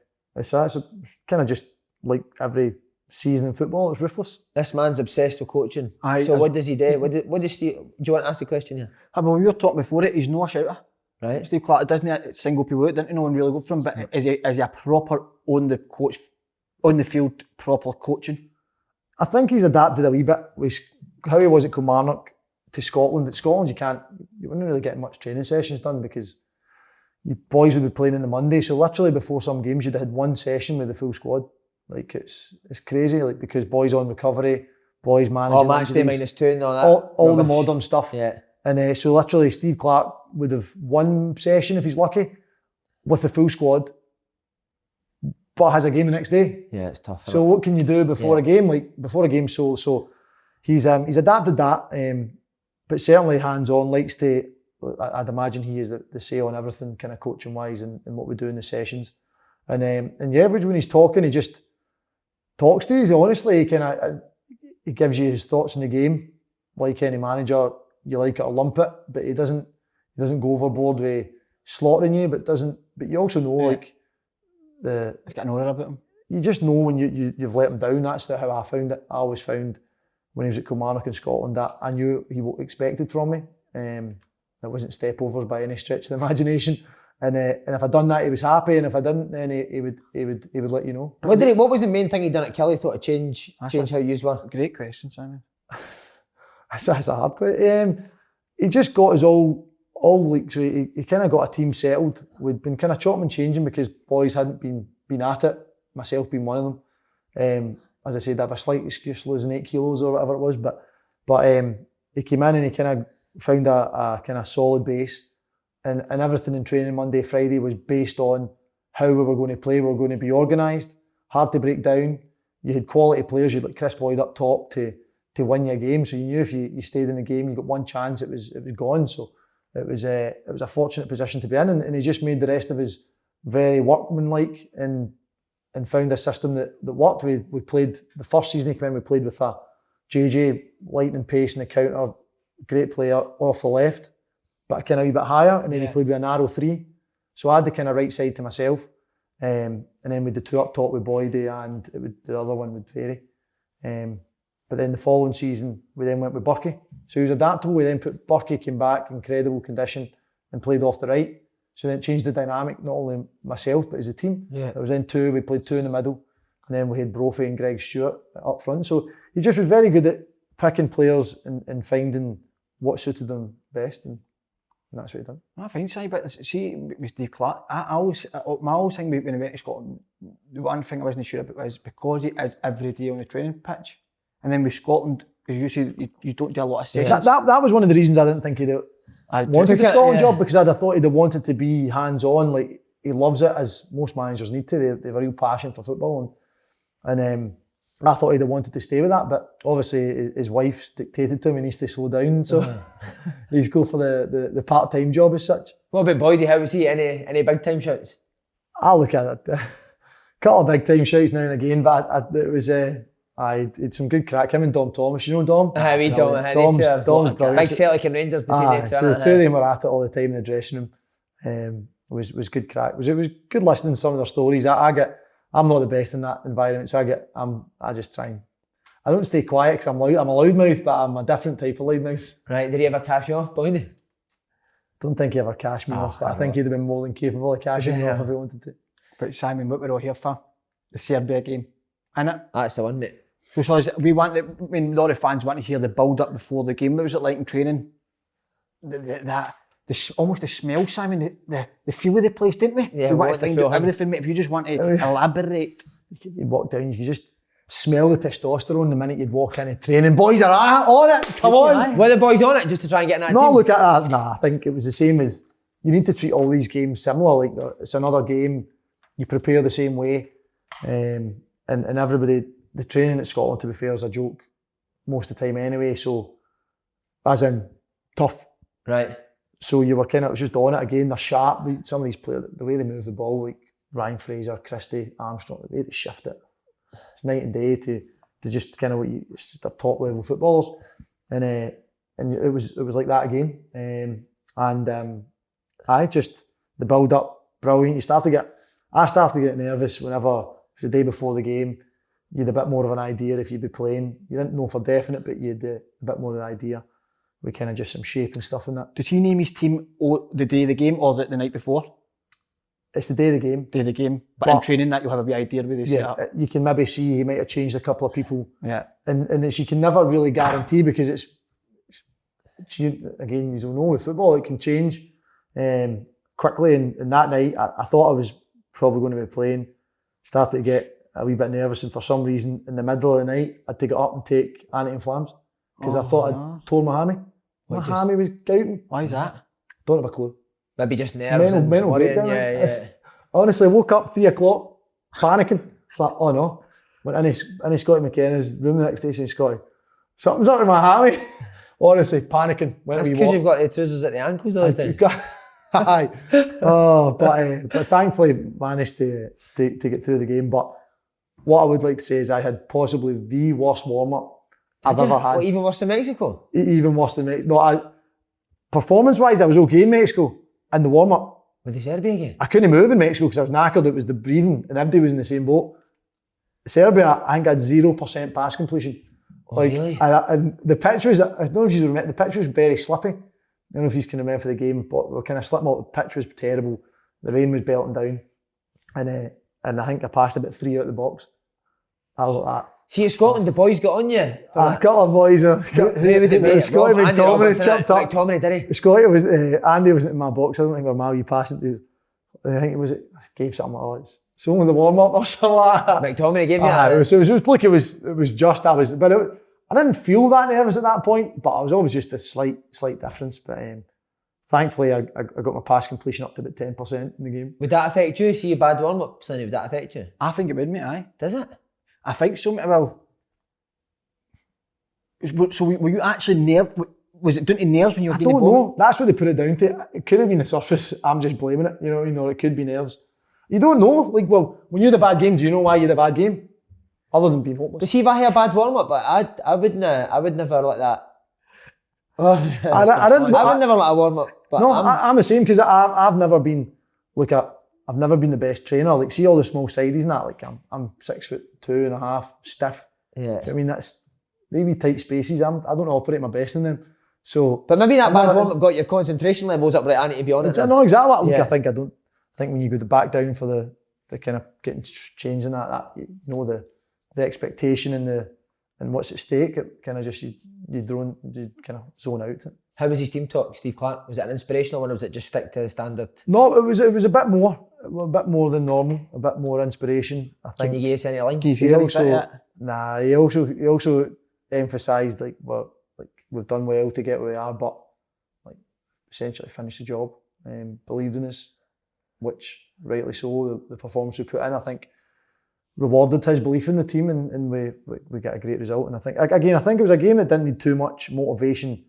of just like every season in football. It's ruthless. This man's obsessed with coaching. What does he do? What does Steve? Do you want to ask the question here? But we were talking before it. He's not a shouter. Right. Steve Clarke doesn't single people out, doesn't know and really go for him, but is he a proper on the field proper coaching? I think he's adapted a wee bit with how he was at Kilmarnock to Scotland. At Scotland you wouldn't really get much training sessions done because you boys would be playing on the Monday, so literally before some games you'd had one session with the full squad. Like it's crazy, like because boys on recovery, boys managing match day -2 and all that. All the modern stuff. Yeah. And so literally Steve Clarke would have one session if he's lucky with the full squad, but has a game the next day. Yeah, it's tough. So what can you do before a game? Like before a game, so he's adapted that, but certainly hands on. Likes to. I'd imagine he is the say on everything, kind of coaching wise, and what we do in the sessions. And yeah, when he's talking, he just talks to you. Honestly, he gives you his thoughts on the game, like any manager. You like it or lump it, but he doesn't go overboard with slaughtering you, but you also know he's got an aura about him. You just know when you've let him down. That's how I found it. I always found when he was at Kilmarnock in Scotland that I knew what he expected from me. It wasn't step overs by any stretch of the imagination. And if I'd done that, he was happy, and if I didn't, then he would let you know. What was the main thing he done at Kelly? Thought to change how you were? Great question, Simon. That's a hard question. He just got us all like, so he kind of got a team settled. We'd been kind of chopping and changing because boys hadn't been at it, myself being one of them. As I said, I have a slight excuse losing 8 kilos or whatever it was, but he came in and he kind of found a kind of solid base, and everything in training Monday, Friday was based on how we were going to play. We were going to be organised, hard to break down. You had quality players. You had like Chris Boyd up top to win your game. So you knew if you stayed in the game, you got one chance, it was gone. So it was a fortunate position to be in, and he just made the rest of us very workmanlike and found a system that worked. We played the first season he came in. We played with a JJ lightning pace in the counter, great player off the left, but kind of a wee bit higher, and then he played with a narrow 3. So I had the kind of right side to myself, and then with the 2 up top with Boydie, and the other one with Ferry. But then the following season, we then went with Burkie. So he was adaptable. We then put Burkie, came back, incredible condition, and played off the right. So then it changed the dynamic, not only myself, but as a team. Yeah. It was then 2, we played 2 in the middle, and then we had Brophy and Greg Stewart up front. So he just was very good at picking players and finding what suited them best, and that's what he done. I find so, but see, with Steve Clarke, my always thing when I went to Scotland, the one thing I wasn't sure about was because he is every day on the training pitch. And then with Scotland, because you say you don't do a lot of sessions. That was one of the reasons I didn't think he'd wanted the Scotland job, because I'd have thought he'd have wanted to be hands-on. Like, he loves it, as most managers need to. They have a real passion for football, and I thought he'd have wanted to stay with that. But obviously, his wife's dictated to him he needs to slow down, so he's go for the part-time job as such. What about Boydie? How was he? Any big-time shouts? I'll look at it. Couple of big-time shouts now and again, but it was... I had some good crack. Him and Dom Thomas, you know Dom? Dom's brilliant. Big Celtic and Rangers between the two. So the two of them were at it all the time in the dressing room. It was good crack. It was good listening to some of their stories. I'm not the best in that environment, so I just try and... I don't stay quiet because I'm a loudmouth, but I'm a different type of loudmouth. Right, did he ever cash you off, Boydie? Don't think he ever cashed me off, but I think he'd have been more than capable of cashing me off if he wanted to. But Simon, what we're all here for, the Serbia game, innit? That's the one, mate. Because a lot of fans want to hear the build-up before the game. What was it like in training? Almost the smell, Simon, the feel of the place, didn't we? Yeah, we want to find out everything, mate. If you just want to elaborate. You'd walk down, you could just smell the testosterone the minute you'd walk in training. Boys are on it, come on. Were the boys on it just to try and get in that team? No, look at that. Nah, I think it was the same as... You need to treat all these games similar. Like, it's another game. You prepare the same way. And everybody... The training at Scotland, to be fair, is a joke most of the time anyway. So, as in, tough. Right. So you were kind of, it was just on it again. They're sharp. Some of these players, the way they move the ball, like Ryan Fraser, Christie, Armstrong, the way they shift it, it's night and day to just kind of it's just a top level footballers, and it was like that again. I just the build up brilliant. I started to get nervous whenever it's the day before the game. You had a bit more of an idea if you'd be playing. You didn't know for definite, but you had a bit more of an idea. We kind of just some shape and stuff in that. Does he name his team the day of the game, or is it the night before? It's the day of the game. Day of the game. But in training that you'll have a wee idea where they set up. You can maybe see he might have changed a couple of people. Yeah. And it's, you can never really guarantee because it's again, you don't know with football, it can change quickly. And that night, I thought I was probably going to be playing. Started to get a wee bit nervous, and for some reason, in the middle of the night, I had to get up and take anti-inflams because I thought I'd torn my hammy. My hammy was gouting. Why is that? Don't have a clue. Maybe just nerves. Mental breakdown. Yeah. Honestly, woke up 3 o'clock, panicking. It's like, oh no. Went in Scotty McKenna's room the next day saying, Scotty, something's up with my hammy. Honestly, panicking. That's because you've got the trousers at the ankles all the time. Aye. But thankfully managed to get through the game. But what I would like to say is I had possibly the worst warm-up I've ever had. What, even worse than Mexico? Even worse than Mexico. No, performance-wise, I was okay in Mexico. In the warm-up. With the Serbia game? I couldn't move in Mexico because I was knackered. It was the breathing, and everybody was in the same boat. Serbia, I think I had 0% pass completion. Oh, really? And the pitch was, I don't know if you remember, the pitch was very slippy. I don't know if you can remember for the game, but we were kind of slipping out. The pitch was terrible. The rain was belting down. And I think I passed about 3 out the box. I was like that. See, in Scotland, the boys got on you. A couple of boys. Who would it be? Scotty McTominay chipped up. McTominay, did he? Scotty was, Andy wasn't in my box. I don't think we were mal. You passed it. I think it was, gave something like, it's only the warm up or something like that. McTominay gave you that? It was just, I didn't feel that nervous at that point, but I was always just a slight difference. But thankfully, I got my pass completion up to about 10% in the game. Would that affect you? See a bad warm up, Slaney, would that affect you? I think it would, mate, aye. Does it? I think so, mate. Well, so were you actually nervous? Was it down to nerves when you were getting the ball? I don't know. That's what they put it down to. It could have been the surface. I'm just blaming it. You know what I mean? Or it could be nerves. You don't know. Like, well, when you had a bad game, do you know why you had a bad game? Other than being hopeless. But see, if I had a bad warm up, but I would never like that. I would never like a warm up. No, I'm the same because I've never been I've never been the best trainer. Like, see all the small sidies and that. Like, I'm 6'2.5", stiff. Yeah. I mean, that's maybe tight spaces. I don't operate my best in them. So, but maybe that bad warm up got your concentration levels up. Right, I need to be honest. No, exactly. Look, I think when you go back down for the kind of getting changed in that you know the expectation and what's at stake. It kind of just you kind of zone out. How was his team talk, Steve Clarke? Was it an inspirational one, or was it just stick to the standard? No, it was a bit more than normal, a bit more inspiration. I think. Can you give us any links? He also emphasised we've done well to get where we are, but essentially finished the job. Believed in us, which rightly so. The performance we put in, I think, rewarded his belief in the team, and we got a great result. And I think it was a game that didn't need too much motivation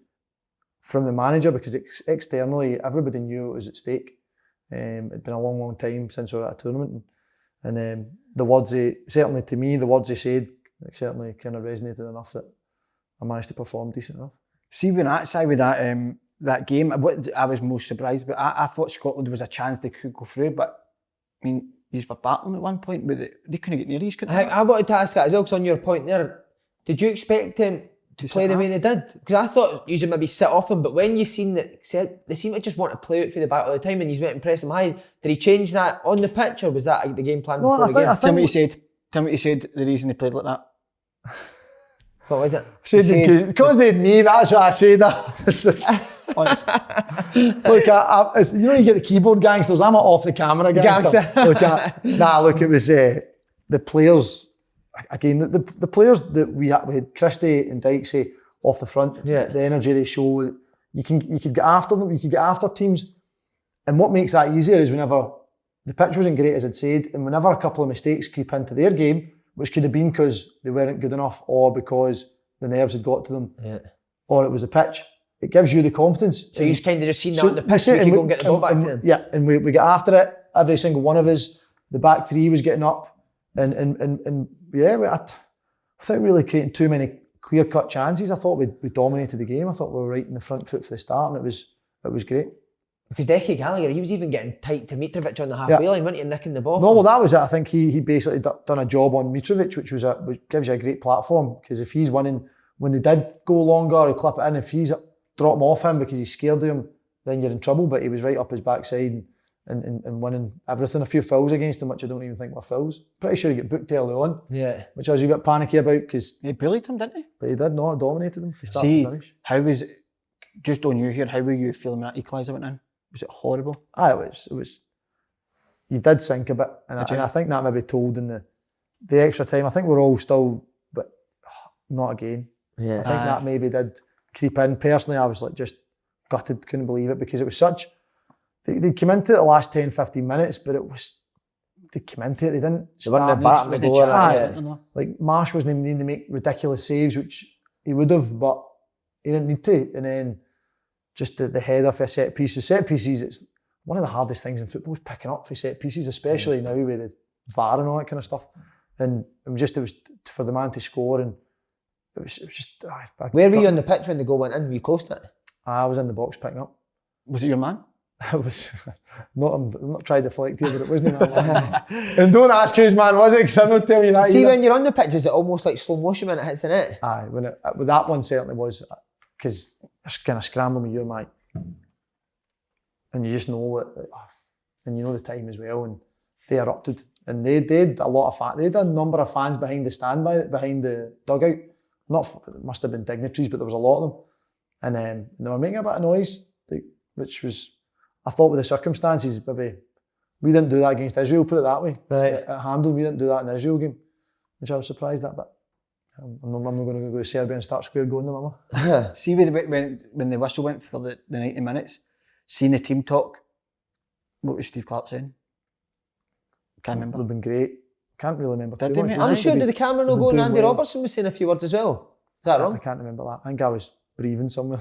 from the manager because externally everybody knew it was at stake. It'd been a long time since we were at a tournament, and the words they said certainly kind of resonated enough that I managed to perform decent enough. See, when that side with that game, what I was most surprised, but I thought Scotland was a chance they could go through, but I mean, you were battling at one point, but they couldn't get near you. I wanted to ask that as well, because on your point there, did you expect him to play the way they did? Because I thought you would maybe sit off him, but when you seen that they seem to just want to play out for the back all the time, and he's went and press him high, did he change that on the pitch, or was that the game plan before the game? Tell me what you said, the reason they played like that. What was it? Because they had me, that's what I said. Look, you know you get the keyboard gangsters, I'm an off the camera gangster. It was the players, again, the players that we had Christie and Dykesy off the front, the energy they show, you could get after them, you could get after teams. And what makes that easier is whenever the pitch wasn't great, as I'd said, and whenever a couple of mistakes creep into their game, which could have been because they weren't good enough or because the nerves had got to them, or it was the pitch, it gives you the confidence. So you kind of just seen that on the pitch, so we and could go and get the ball back and for them. Yeah, and we get after it. Every single one of us, the back three was getting up, and yeah, I thought really creating too many clear-cut chances. I thought we dominated the game. I thought we were right in the front foot for the start, and it was great. Because Decky Gallagher, he was even getting tight to Mitrovic on the halfway line, wasn't he, nicking the ball. No, well, that was it. I think he basically done a job on Mitrovic, which gives you a great platform, because if he's winning, when they did go longer or clip it in, if he's drop him off him because he's scared of him, then you're in trouble. But he was right up his backside and winning everything. A few fouls against him, which I don't even think were fouls. Pretty sure he got booked early on. Yeah. Which I was a bit panicky about, because he bullied him, didn't he? But he did not, dominated him from start to finish. How was, just on you here, how were you feeling when that equaliser went in? Was it horrible? It was. You did sink a bit, and I think that maybe told in the extra time. I think we're all still, but not again. Yeah. I think that maybe did creep in. Personally, I was like just gutted, couldn't believe it, because it was such. They came into it the last 10, 15 minutes, but it was. They came into it. They didn't. They weren't batting the goal. Like Marsh wasn't even needing to make ridiculous saves, which he would have, but he didn't need to. And then just the header for set pieces. Set pieces, it's one of the hardest things in football, is picking up for set pieces, especially now with the VAR and all that kind of stuff. And it was for the man to score, and it was just. Where were you on the pitch when the goal went in? Were you close to it? I was in the box picking up. Was it your man? I was not. I'm not trying to deflect here, but it wasn't my man. And don't ask whose man was it, because I'm not telling you that. See, either. when you're on the pitch, is it almost like slow motion when it hits the net? Aye, with that one certainly was, because it's kind of scrambling with your mic, and you just know it, and you know the time as well, and they erupted, and they had a lot of fans. They had a number of fans behind the standby, behind the dugout. It must have been dignitaries, but there was a lot of them, and they were making a bit of noise, which was, I thought, with the circumstances, maybe we didn't do that against Israel. Put it that way. Right. At Hampden, we didn't do that in the Israel game, which I was surprised at, but. I'm not going to go to Serbia and start square going them, am I? See, when the whistle went for the 90 minutes, seeing the team talk, what was Steve Clarke saying? Can't remember. They've been great. Can't really remember Did too they, much. mate? I'm sure, did the camera not go and Andy well. Robertson was saying a few words as well? Is that wrong? I can't remember that. I think I was breathing somewhere.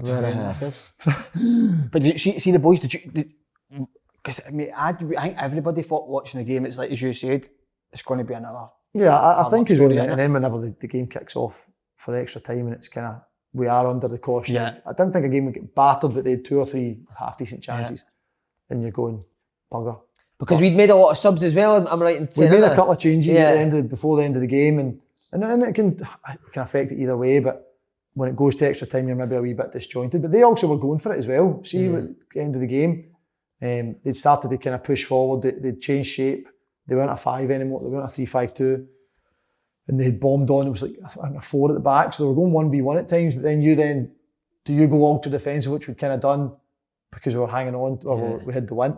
But did you see the boys? Because I think everybody thought watching the game, it's like, as you said, it's going to be another. Yeah, I think as well. story, And then whenever the game kicks off for extra time, and it's kind of, we are under the caution. Yeah. I didn't think a game would get battered, but they had 2 or 3 half decent chances, and you're going, bugger. Because we'd made a lot of subs as well, I'm right in We saying made that? a couple of changes Yeah. before the end of the game, and it can affect it either way. But when it goes to extra time, you're maybe a wee bit disjointed. But they also were going for it as well. See, at the end of the game, they'd started to kind of push forward. They'd changed shape. They weren't a 5 anymore. They weren't a 3-5-2. And they had bombed on. It was like, I think, a 4 at the back. So they were going 1v1 at times. But then do you go ultra defensive, which we'd kind of done because we were hanging on, or we had the win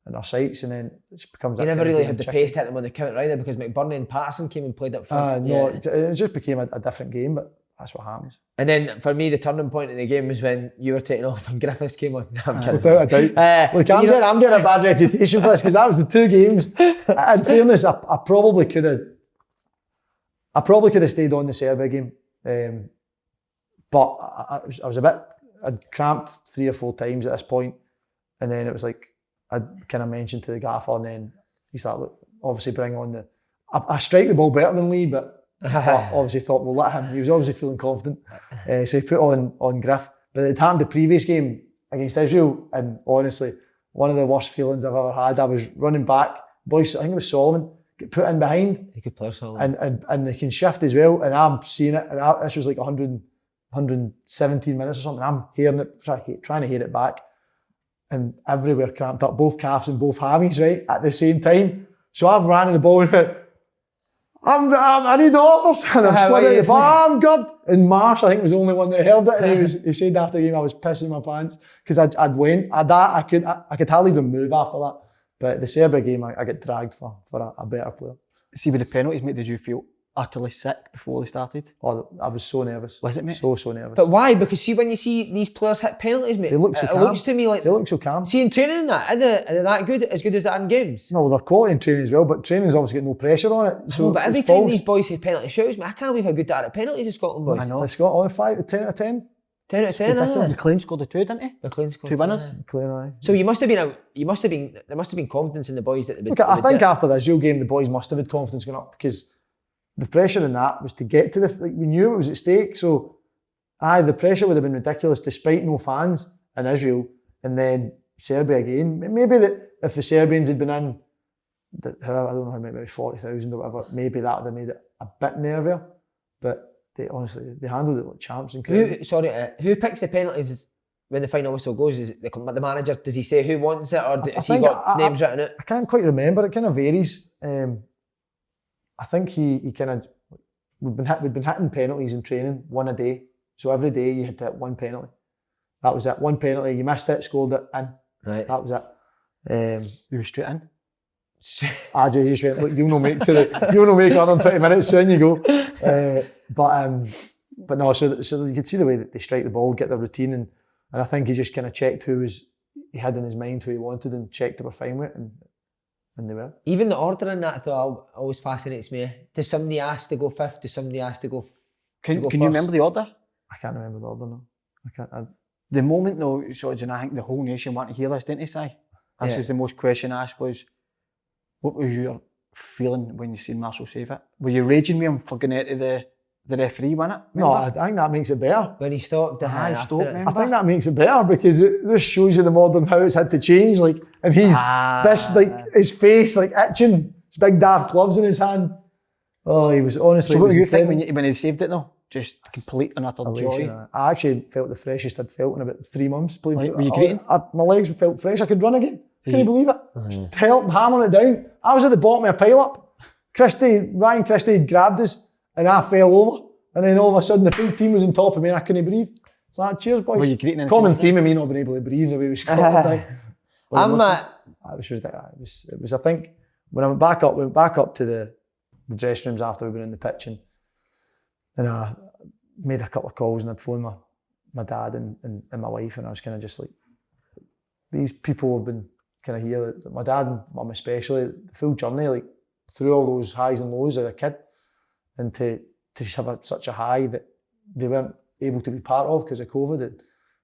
in our sights, and then it becomes. You never really had the pace to hit them on the counter either, because McBurney and Patterson came and played up front. No, it just became a different game, but that's what happens. And then for me, the turning point in the game was when you were taking off and Griffiths came on. No, I'm kidding. Without a doubt. Look, I'm getting a bad reputation for this, because that was the 2 games. In fairness, I probably could have stayed on the Serbia game, but I was a bit. I'd cramped 3 or 4 times at this point, and then it was like I'd kind of mentioned to the gaffer, and then he started, look, obviously bring on I strike the ball better than Lee, but obviously thought we'll let him. He was obviously feeling confident, so he put on Griff. But it happened the previous game against Israel, and honestly, one of the worst feelings I've ever had. I was running back, boys. I think it was Solomon, get put in behind. He could play Solomon, and they can shift as well. And I'm seeing it, and this was like 117 minutes or something. I'm hearing it, trying to hear it back, and everywhere cramped up, both calves and both hammies, right, at the same time. So I've ran in the ball and went, I need offers, and I'm sliding the ball. I'm good. And Marsh, I think, was the only one that held it, and he said after the game I was pissing my pants because I'd went. I could hardly even move after that. But the Serbia game, I get dragged for a better player. See, with the penalties, mate, did you feel utterly sick before they started? Oh, I was so nervous. Was it, mate? So nervous. But why? Because see, when you see these players hit penalties, mate, They look so it calm. looks to me like They look so calm. See, in training and that, are they that good? As good as that in games? No, they're quality in training as well, but training's obviously got no pressure on it. So No, but every it's time false. these boys hit penalty shows, mate, I can't believe how good they are at penalties, the Scotland boys. I know. They've got on 5 10 out of 10. 10 out of 10, McLean scored the 2, didn't he? McLean scored 2 winners. So there must have been confidence in the boys that they would. Look, I think after the Israel game, the boys must have had confidence going up because the pressure in that was to get to we knew it was at stake. So, the pressure would have been ridiculous despite no fans in Israel, and then Serbia again. Maybe that if the Serbians had been in, I don't know how many, maybe 40,000 or whatever, maybe that would have made it a bit nervier. But they handled it like champs. Who picks the penalties when the final whistle goes? Is it the manager? Does he say who wants it, or has he got names written out? I can't quite remember. It kind of varies. I think he kind of we've been hitting penalties in training, one a day. So every day you had to hit one penalty. That was it. One penalty, you missed it, scored it, in. Right. That was it. You were straight in. I just went, look, you'll not make 120 minutes, soon you go. But no, so you could see the way that they strike the ball, get their routine, and I think he just kind of checked he had in his mind who he wanted and checked they were fine with it, and they were. Even the order in that though always fascinates me. Does somebody ask to go fifth? Does somebody ask to go Can you remember the order? I can't remember the order now. I can't. The moment though, and I think the whole nation want to hear this, didn't they, Si? This is the most question asked was, what was your feeling when you seen Marshall save it? Were you raging with him for going out to the referee, wasn't it? Remember? No, I think that makes it better. When he stopped, I think that makes it better because it just shows you the modern how it's had to change. Like, and he's his face like itching, his big daft gloves in his hand. Oh, he was honestly. So what do you think when he saved it though? Just complete and utter joy. I actually felt the freshest I'd felt in about 3 months playing. Were you greeting? My legs felt fresh. I could run again. Can you believe it? Just help hammering it down. I was at the bottom of a pile up. Ryan Christie grabbed us and I fell over. And then all of a sudden the full team was on top of me and I couldn't breathe. It's like, cheers boys. Were you greeting? Common theme of me not being able to breathe the way we scored. It was ridiculous. It was I think when I went back up to the dressing rooms after we were in the pitch and I made a couple of calls and I'd phoned my dad and my wife and I was kind of just like, these people have been kind of here, my dad and mum especially, the full journey, like through all those highs and lows as a kid, and to have such a high that they weren't able to be part of because of COVID. It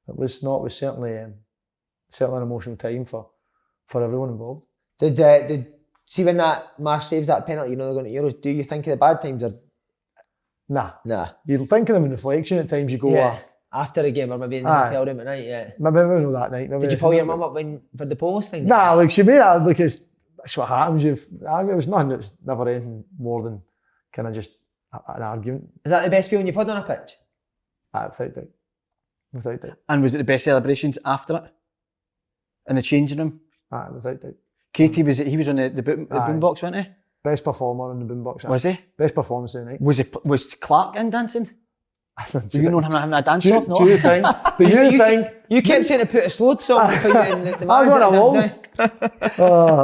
was certainly an emotional time for everyone involved. Did see when that Marsh saves that penalty, they're going to Euros, do you think of the bad times or? Nah. You think of them in reflection at times, you go, after a game or maybe in the hotel room at night, Maybe know that night. Did you pull your mum up for the Polish thing? Nah, like she made it, like that's what happens. It was nothing, it was never anything more than kind of just an argument. Is that the best feeling you've had on a pitch? Without doubt. And was it the best celebrations after it? In the changing room? Without doubt. Katie, he was on the boombox, wasn't he? Best performer on the boombox. Was he? Best performance of the night. Was Clarke in dancing? Do you know him having a dance off? Do you think? You kept saying to put a slow song for you in the I was one of Walls.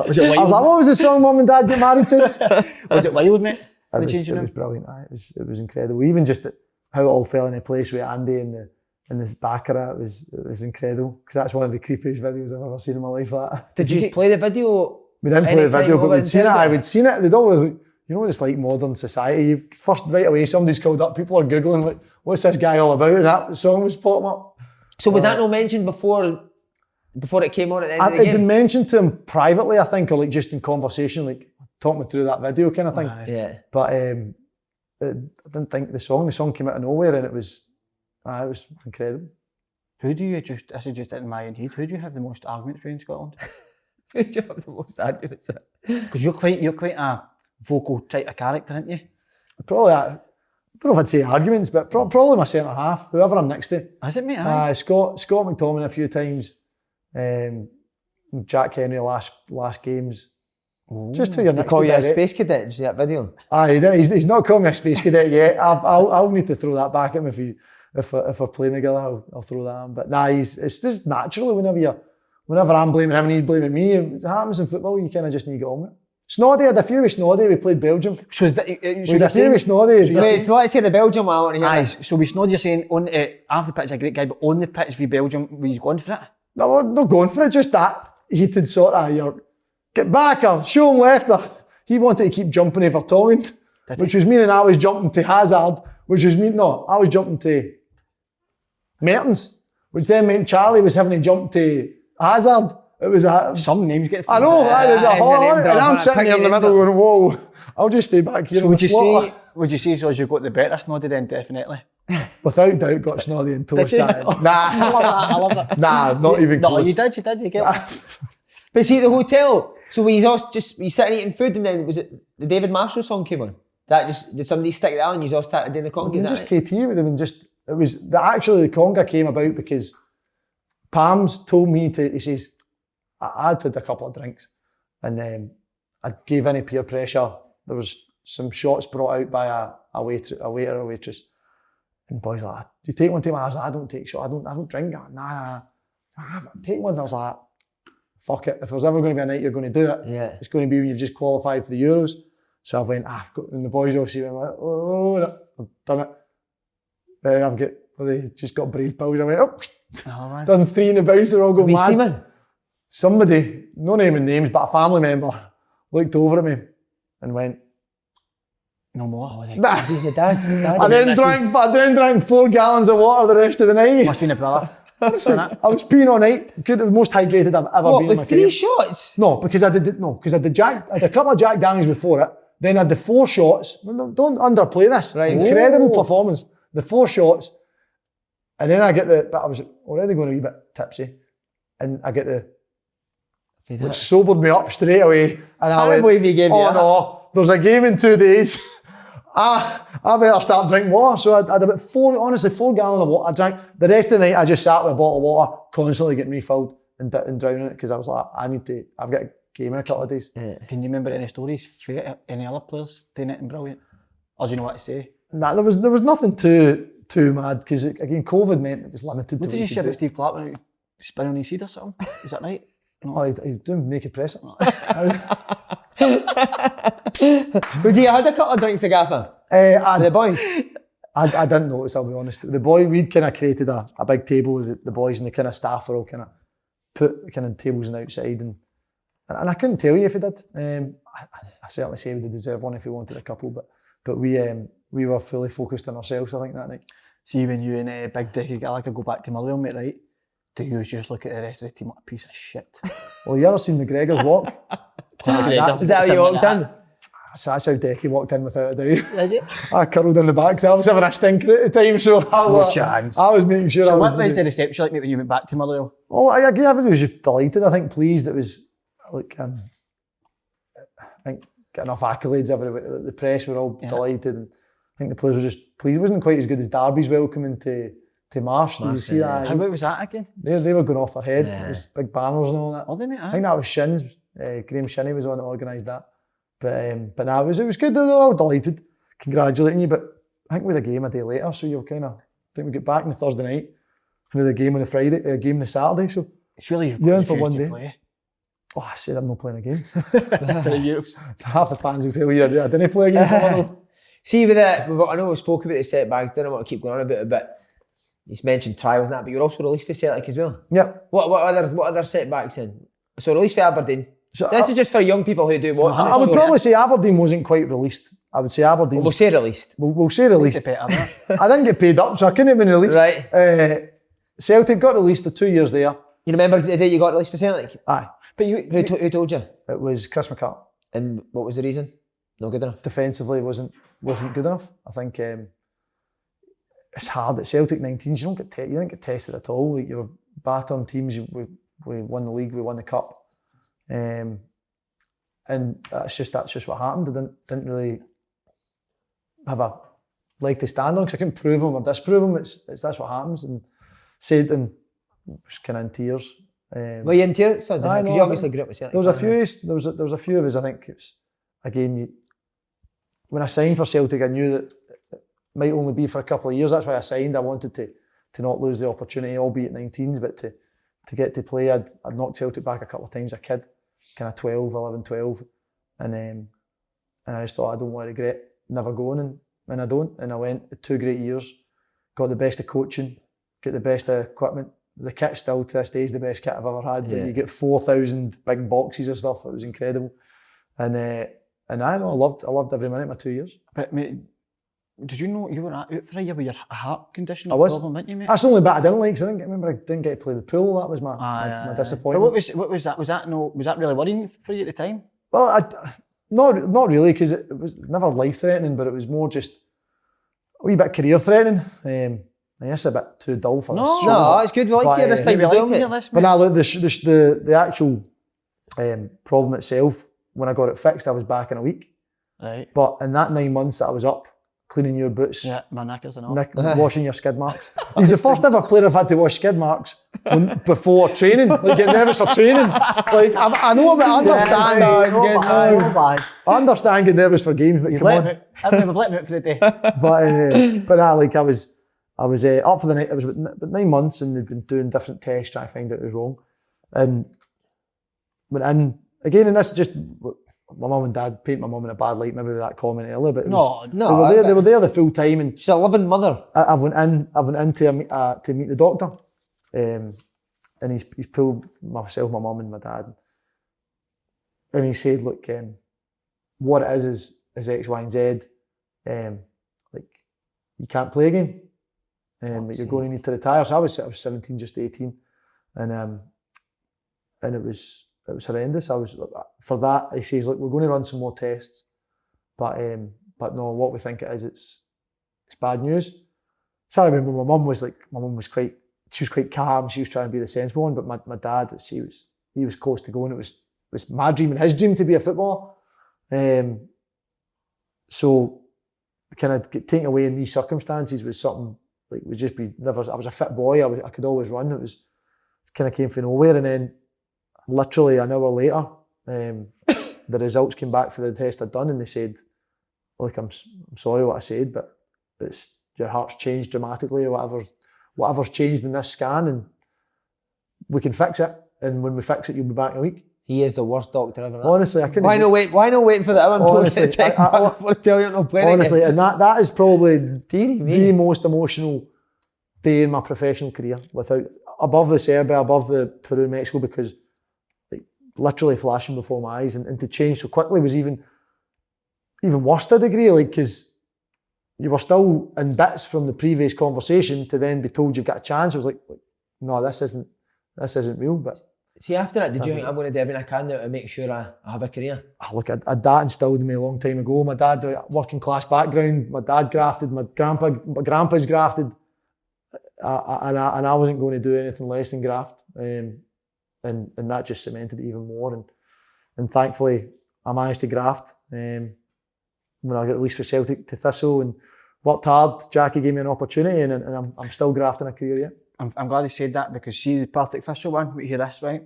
Was it Wild? What was the song Mum and Dad get married to? Was it Wild, mate? It was brilliant. It was incredible. Even just how it all fell into place with Andy and the baccarat, it was incredible. Because that's one of the creepiest videos I've ever seen in my life. Did you play the video? We didn't play the video, but we'd seen it. I would seen it. They'd always, it's like modern society. First, right away, somebody's called up. People are Googling, like, what's this guy all about? And that song was popping up. So was that not mentioned before it came on at the end of the game? It had been mentioned to him privately, I think, or like just in conversation, like talk me through that video kind of thing. Yeah. But I didn't think the song came out of nowhere, and it was incredible. This is just in my own head, who do you have the most arguments with in Scotland? Who do you have the most arguments with? Because you're quite a vocal type of character, aren't you? Probably, I don't know if I'd say arguments, but probably my centre half, whoever I'm next to. Is it, mate? Scott McTominay a few times, Jack Henry last games. Ooh. Just who you're next to. Call you a space cadet? Did you see that video? He's not called me a space cadet yet. I'll need to throw that back at him if we're playing together. I'll throw that on. But it's just naturally whenever I'm blaming him and he's blaming me, it happens in football. You kind of just need to get on with it. Snoddy, had a few with Snoddy. We played Belgium. So we had a few with Snoddy. Wait, let's say the Belgium one. I want to hear this. So with Snoddy, you're saying off the pitch a great guy, but on the pitch for Belgium, were you going for it? No, not going for it. Just that heated sort of get back or show him left. He wanted to keep jumping over Tongan, which was meaning I was jumping to Hazard, which was I was jumping to Mertens, which then meant Charlie was having to jump to Hazard. It was some names get. I know, it was a whole, and I'm sitting here in the middle drop. going, whoa, I'll just stay back here. So would you say so as you got the better snoddy then, definitely? Without doubt, got snoddy and toast. Did you? Nah, I love that. nah, not even No, close. you did, you get one. But see, at the hotel, so were you all just, were you sitting eating food and then was it the David Marshall song came on? Did somebody stick that on and you all started doing the conga? Just KT would have been just, it was, actually the conga came about because Pams told me he says, I'd had a couple of drinks and I gave any peer pressure. There was some shots brought out by a waiter or waitress. And boys were like, do you take one? I was like, I don't take shots, I don't drink. Nah, take one. And I was like, fuck it. If there's ever going to be a night you're going to do it, it's going to be when you've just qualified for the Euros. So I went, I've got, and the boys obviously went, oh, I've done it. They just got brave pills. I went, done 3 in the bounce, they're all going mad. Steaming? Somebody, no naming names, but a family member looked over at me and went, no more. Oh, nah. I then drank. drank 4 gallons of water the rest of the night. Must have been a brother. I was peeing all night. The most hydrated I've ever been in my career. With 3 shots? No, because I had a couple of Jack Daniels before it. Then I had the 4 shots. Don't underplay this. Right. Incredible performance. The 4 shots. And then I get but I was already going a wee bit tipsy. And I get which sobered me up straight away. And I went, no, there's a game in 2 days. I better start drinking water. So I had about 4 gallons of water. I drank. The rest of the night I just sat with a bottle of water, constantly getting refilled and drowning it because I was like, I've got a game in a couple of days. Yeah. Can you remember any stories for any other players doing it and brilliant? Or do you know what to say? Nah, there was nothing too mad because again COVID meant it was limited. What did you say about Steve Clarke when he spinning on his seat or something? Is that right? No, he's doing naked press. But you had a couple of drinks to Gaffer? The boys? I didn't notice, I'll be honest. We'd kind of created a big table with the boys and the kind of staff were all kind of put kind of tables on the outside and I couldn't tell you if he did. I certainly say we did deserve one if we wanted a couple, but we were fully focused on ourselves, I think, that night. See, when you and Big Dickie Gallagher go back to Motherwell, mate, right? Do you just look at the rest of the team like a piece of shit? Well, you ever seen McGregor's walk? Is that how you walked in? So that's how Decky walked in without a doubt. Did you? I curled in the back because I was having a stinker at the time, so No chance. I was making sure. So what was the reception like, mate, when you went back to Motherwell? Oh, I was just delighted. I think pleased. It was like I think got enough accolades everywhere. The press were all delighted, and I think the players were just pleased. It wasn't quite as good as Derby's welcoming to Marsh. Did you see that? How was that again? They were going off their head. It was big banners and all that. Oh, they mate. I think that was Shins. Graham Shinney was the one that organised that. But no, it was good. They were all delighted, congratulating you. But I think with a game a day later, so you're kind of. I think we get back on the Thursday night, and with a game on the Friday, a game on the Saturday. So surely you're in for one day. Play. Oh, I said I'm not playing a game. Euros. Half the fans will tell you I didn't play a game for Motherwell. See, with it, I know we spoke about the setbacks. Don't want to keep going on about it, but you mentioned trials and that. But you're also released for Celtic as well. Yep. What other setbacks in? So released for Aberdeen. So this is just for young people who do watch. I would probably say Aberdeen wasn't quite released. I would say Aberdeen. We'll say released. We'll say released. Better, I didn't get paid up, so I couldn't have been released. Right. Celtic got released for 2 years there. You remember the day you got released for Celtic? Aye. But who told you? It was Chris McCart. And what was the reason? Not good enough. Defensively wasn't good enough. I think it's hard at Celtic 19s. You don't get tested at all. Like, you're battering teams. We won the league. We won the cup. And that's just what happened. I didn't really have a leg to stand on because I couldn't prove them or disprove them. That's what happens. And said and was kind of in tears. Were you in tears? Because you obviously grew up with Celtic. There was a few of us. I think it's again when I signed for Celtic, I knew that it might only be for a couple of years. That's why I signed. I wanted to not lose the opportunity, albeit 19s, but to get to play. I'd knocked Celtic back a couple of times as a kid, kind of 12, and I just thought I don't want to regret never going, and I don't. And I went 2 great years, got the best of coaching, get the best of equipment. The kit still to this day is the best kit I've ever had. Yeah. You get 4,000 big boxes of stuff. It was incredible, and I loved every minute of my 2 years. But mate, Did you know you were out for a year with your heart condition? I was. Problem, weren't you, mate? That's the only bit I didn't like, because I didn't get to play the pool. That was my disappointment. But what was that? Was that really worrying for you at the time? Well, not really, because it was never life-threatening, but it was more just a wee bit career-threatening. I guess a bit too dull for this show. No, it's good. We like to hear this thing as well, mate. But now, look, the actual problem itself, when I got it fixed, I was back in a week. Right. But in that 9 months that I was up, cleaning your boots, my knickers and all, washing your skid marks. He's the first ever player I've had to wash skid marks before training. Like, get nervous for training. Like, I know about understand. I understand getting nervous for games, but come on. We've let him out for the day. But like I was up for the night. It was about 9 months, and they'd been doing different tests trying to find out what was wrong. And went in again, and this is just my mum and dad paint my mum in a bad light, maybe with that comment earlier, but they were there the full time, and she's a loving mother. I went in to meet the doctor, and he's pulled myself, my mum, and my dad, and he said, look, what it is X, Y, and Z. Like, you can't play again. Like, you're going to need to retire. So I was 17, just 18, and it was horrendous. For that, he says, look, we're going to run some more tests, but no, what we think it is, it's bad news. So I remember my mum was quite calm. She was trying to be the sensible one, but my dad, he was close to going. It was my dream and his dream to be a footballer. So kind of get taken away in these circumstances was something like would just be never. I was a fit boy. I could always run. It was kind of came from nowhere, and then literally an hour later, the results came back for the test I'd done, and they said, "Look, I'm sorry what I said, but your heart's changed dramatically, or whatever's changed in this scan, and we can fix it. And when we fix it, you'll be back in a week." He is the worst doctor ever. Honestly, I couldn't. Why not wait for the hour until the text back before I tell you not playing honestly, again? and that is probably the most emotional day in my professional career, above the Serbia, above the Peru, Mexico, because like literally flashing before my eyes, and to change so quickly was even worse to a degree, like, because you were still in bits from the previous conversation to then be told you've got a chance. I was like no, this isn't real. But see, after that, did you think I'm going to do everything I can now to make sure I have a career? Look, that instilled in me a long time ago. My dad, working class background, my dad grafted, my grandpa's grafted, and I wasn't going to do anything less than graft, and that just cemented it even more. And thankfully, I managed to graft when I got released for Celtic to Thistle, and worked hard. Jackie gave me an opportunity, and I'm still grafting a career yet. I'm glad you said that, because see the Partick Thistle one, we hear this, right?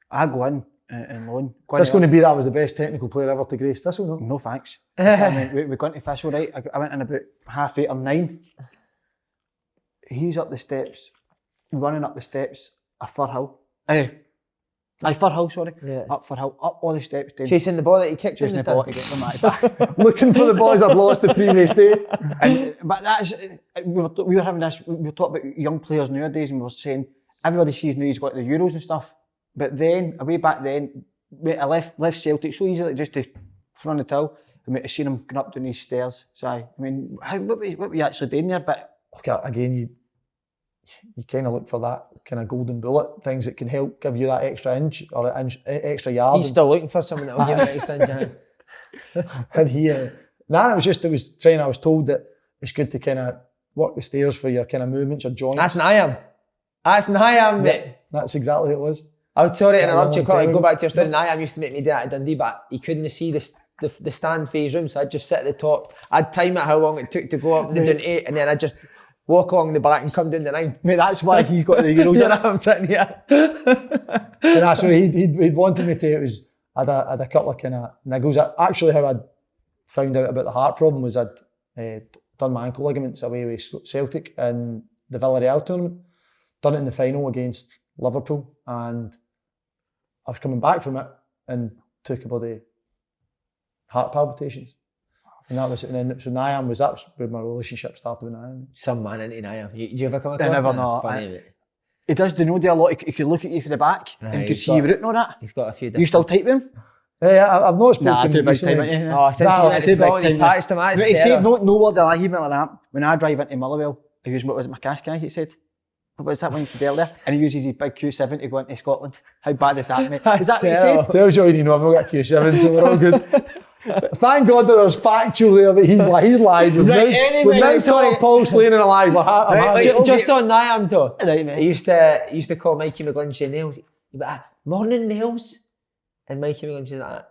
I go in and loan. So it's going to be that I was the best technical player ever to grace Thistle, no? No thanks. I mean, we got into Thistle, right? I went in about 8:30 or 9. He's up the steps, running up the steps, Up Fir Hill, sorry. Yeah. Up Fir Hill, up all the steps down. Chasing the ball that he kicked you in Chasing the the ball stand. to get them back. Looking for the boys I'd lost the previous day. But that's, we were having this, we were talking about young players nowadays, and we were saying, everybody sees now he's got the Euros and stuff, but then, way back then, I left Celtic so easily, just to front the till, and I seen him going up down these stairs. So I mean, what were you actually doing there? But Look, again, you kind of look for that kind of golden bullet, things that can help give you that extra inch or an inch, extra yard. He's still looking for someone that will give him an extra inch. And I was told that it's good to kind of work the stairs for your kind of movements or joints. That's Niam, mate. That's exactly what it was. I'm sorry to interrupt you, long go back to your story. Niam used to make me do that at Dundee, but he couldn't see the stand for his room, so I'd just sit at the top. I'd time it how long it took to go up and down 8, and then I'd just walk along the back and come down the 9. mate, that's why he got the Euros. You know, I'm sitting here. And that's what he'd wanted me to. I had a couple of kind of niggles. Actually, how I'd found out about the heart problem was I'd done my ankle ligaments away with Celtic in the Villarreal tournament. Done it in the final against Liverpool, and I was coming back from it and took about the heart palpitations. And that was, and then so Niam that's where my relationship started with Niam. Some man into Niam. Do you ever come across I never that? know. Funny, mate. He does do a lot. He could look at you from the back and could see you out and all that. He's got a few You still type him? I've not spoken Nah, to too him big time, recently. ain't you? Oh, since he went to too big Scotland, he's time, patched him. But That's he said, terror. no word of argument like that. When I drive into Motherwell, he goes, what was it, my cash guy, he said? What was that when he said earlier? And he uses his big Q7 to go into Scotland. How bad is that, mate? Is that what he said? Tells you all you need to know. I've not got a Q7, so we're all good. Thank God that there's factual there that he's lied. We've Right, now, anyway, we've now sorry. caught Paul Slaney alive. I'm happy. Just on Niam though. Right, mate. He used to call Mikey McGlinchey Nails. He'd be like, morning Nails. And Mikey McGlinchey's like,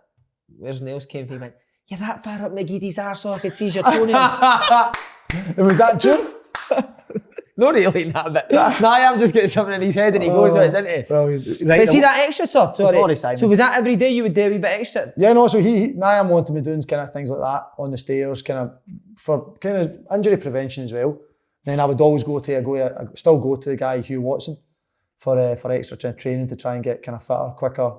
where's Nails came from? He went, you're that far up McGeady's arse so I could see your toenails. And was that true? Not really that bit. Niam just gets something in his head and he goes with it, doesn't he? Brilliant. Right, But see that extra stuff, sorry. Sorry, Simon. So was that every day you would do a wee bit extra? Yeah, no, so Niam wanted me doing kind of things like that on the stairs, kind of for kind of injury prevention as well. Then I would always I still go to the guy Hugh Watson for extra training to try and get kind of fitter, quicker,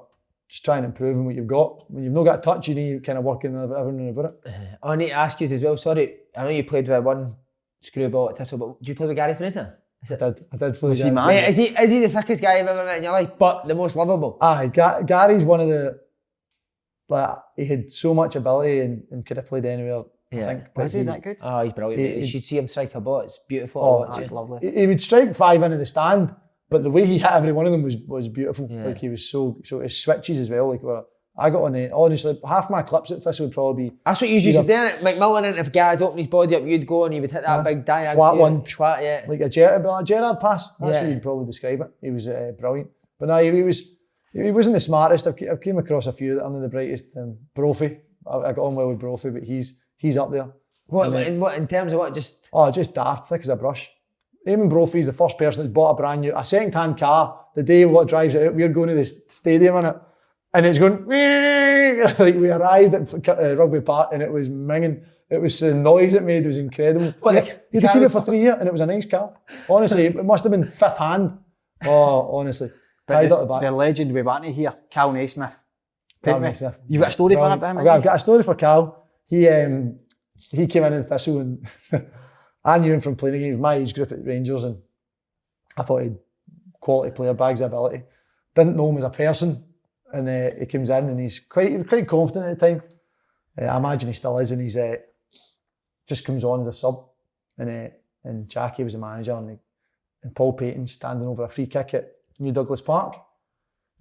just try and improve on what you've got. When you've not got a touch, you need kind of working everything about it. I need to ask you as well, sorry, I know you played with one screwball at Thistle, but do you play with Gary Fraser? I did play with he Gary. mad? Mate, is he the thickest guy you've ever met in your life, but the most lovable? Aye, Gary's one of the, like, he had so much ability and could have played anywhere, Yeah. I think. But Was he that good? Oh, he's brilliant, mate. You should see him strike a ball, it's beautiful to Oh, watch. That's lovely. He would strike 5 into the stand, but the way he hit every one of them was beautiful. Yeah. Like he was so his switches as well. Like I got on it. Honestly, half my clips at Thistle would probably be That's what you used to do, innit? McMillan, and if guys opened his body up, you'd go and you would hit that big diag. flat one. Flat, yeah. like a Gerrard pass. That's Yeah. how you'd probably describe it. He was brilliant. But no, he wasn't the smartest. I've came across a few that aren't the brightest. Brophy, I got on well with Brophy, but he's up there. What in terms of what? Just Just daft, thick as a brush. Eamon Brophy's the first person that's bought a second-hand car the day what drives it out. We're going to the stadium in it, and it's going like we arrived at Rugby Park and it was minging. It was the noise it made was incredible. But he had to keep it for 3 years and it was a nice car. Honestly, it must have been fifth hand. Oh, honestly, tied up the back. The legend we want to hear, Cal Naismith. Cal Didn't we? Naismith. You've got a story for that, Brilliant. man? I've got a story for Cal. He came in Thistle and I knew him from playing against my age group at Rangers and I thought he'd quality player, bags of ability. Didn't know him as a person and he comes in and he was quite confident at the time. I imagine he still is and he's just comes on as a sub and Jackie was the manager and Paul Payton standing over a free kick at New Douglas Park.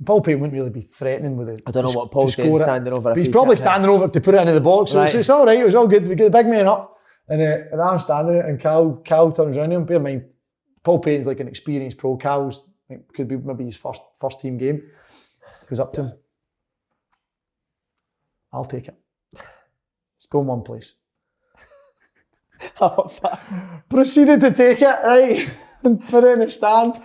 Paul Payton wouldn't really be threatening with it. I don't know what Paul's doing standing over a But he's free probably kick. standing over to put it into the box, so Right. it's all right, it was all good. We get the big man up, and I'm standing there, and Cal turns around to him. Bear in mind, Paul Payton's like an experienced pro. Cal's could be maybe his first team game. Goes up to him. I'll take it. Let's go in one place. Proceeded to take it, right, and put it in the stand.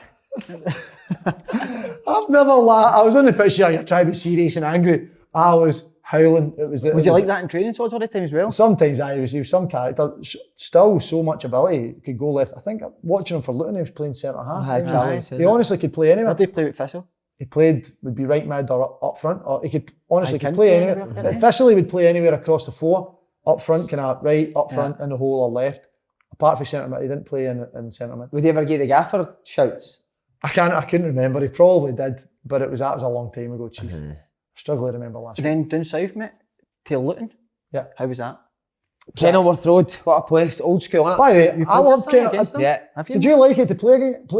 I've never laughed. I was on the pitch here, trying to be serious and angry. I was howling. Was he like that in training swords all the time as well? Sometimes he was some character. Still so much ability. He could go left. I think watching him for Luton, he was playing centre half. He honestly could play anywhere. How did he play with Thistle? He would be right mid or up front, or he could honestly can play play anywhere. anywhere, At Thistle, he would play anywhere across the four, up front, kind of right, up front, in the hole or left. Apart from centre mid, he didn't play in centre mid. Would he ever give the gaffer shouts? I couldn't remember. He probably did, but that was a long time ago. Jeez, I struggle to remember last. And then down south, mate, to Luton. Yeah. How was that? Kenilworth Road, what a place, old school, innit? By the way, I love Kenilworth. Kenilworth. Yeah. Have you? Did you like it to play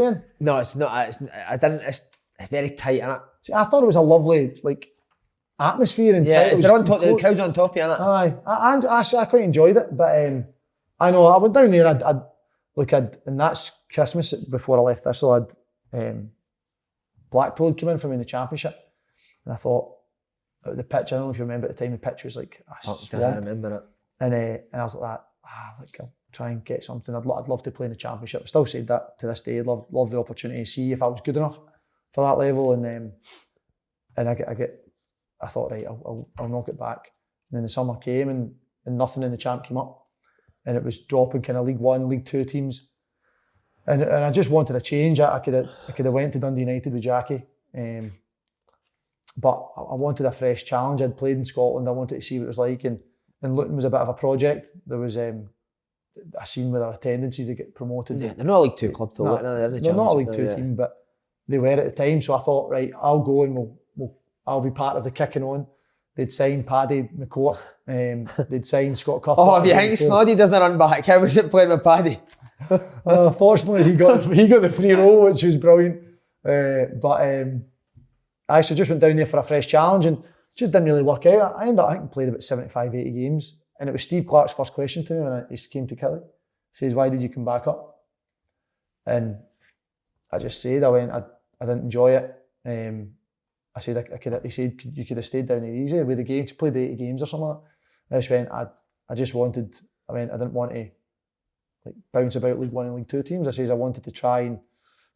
in? No, it's not. I didn't. It's very tight, innit? See, I thought it was a lovely atmosphere and Yeah, tight. they're on top. The crowd's on top of you, innit? Aye, I quite enjoyed it, but I know I went down there. And that's Christmas before I left Thistle. Blackpool had come in for me in the Championship, and I thought the pitch. I don't know if you remember at the time. The pitch was like a I swamp, remember it. and I was like that. I'll try and get something. I'd love to play in the Championship. I still said that to this day. I'd love the opportunity to see if I was good enough for that level, and I thought, right, I'll knock it back. And then the summer came and nothing in the Champ came up, and it was dropping kind of League 1, League 2 teams, and I just wanted a change. I could have went to Dundee United with Jackie, but I wanted a fresh challenge. I'd played in Scotland. I wanted to see what it was like, and Luton was a bit of a project. There was I seen with our tendencies to get promoted. Yeah, they're not a League 2 club though. No, They're not a League 2 team, but they were at the time. So I thought, right, I'll go and I'll be part of the kicking on. they'd signed Paddy McCourt, they'd signed Scott Cuthbert. Oh, if you think Snoddy doesn't run back, how was it playing with Paddy? Fortunately, he got the free roll, which was brilliant. I actually just went down there for a fresh challenge and just didn't really work out. I ended up, I think, played about 75, 80 games. And it was Steve Clarke's first question to me when he came to Killie. He says, why did you come back up? And I just said, I didn't enjoy it. I said, he said, you could have stayed down here easy with the games, played 80 games or something like that. I just went, I didn't want to bounce about League 1 and League 2 teams. I says I wanted to try, and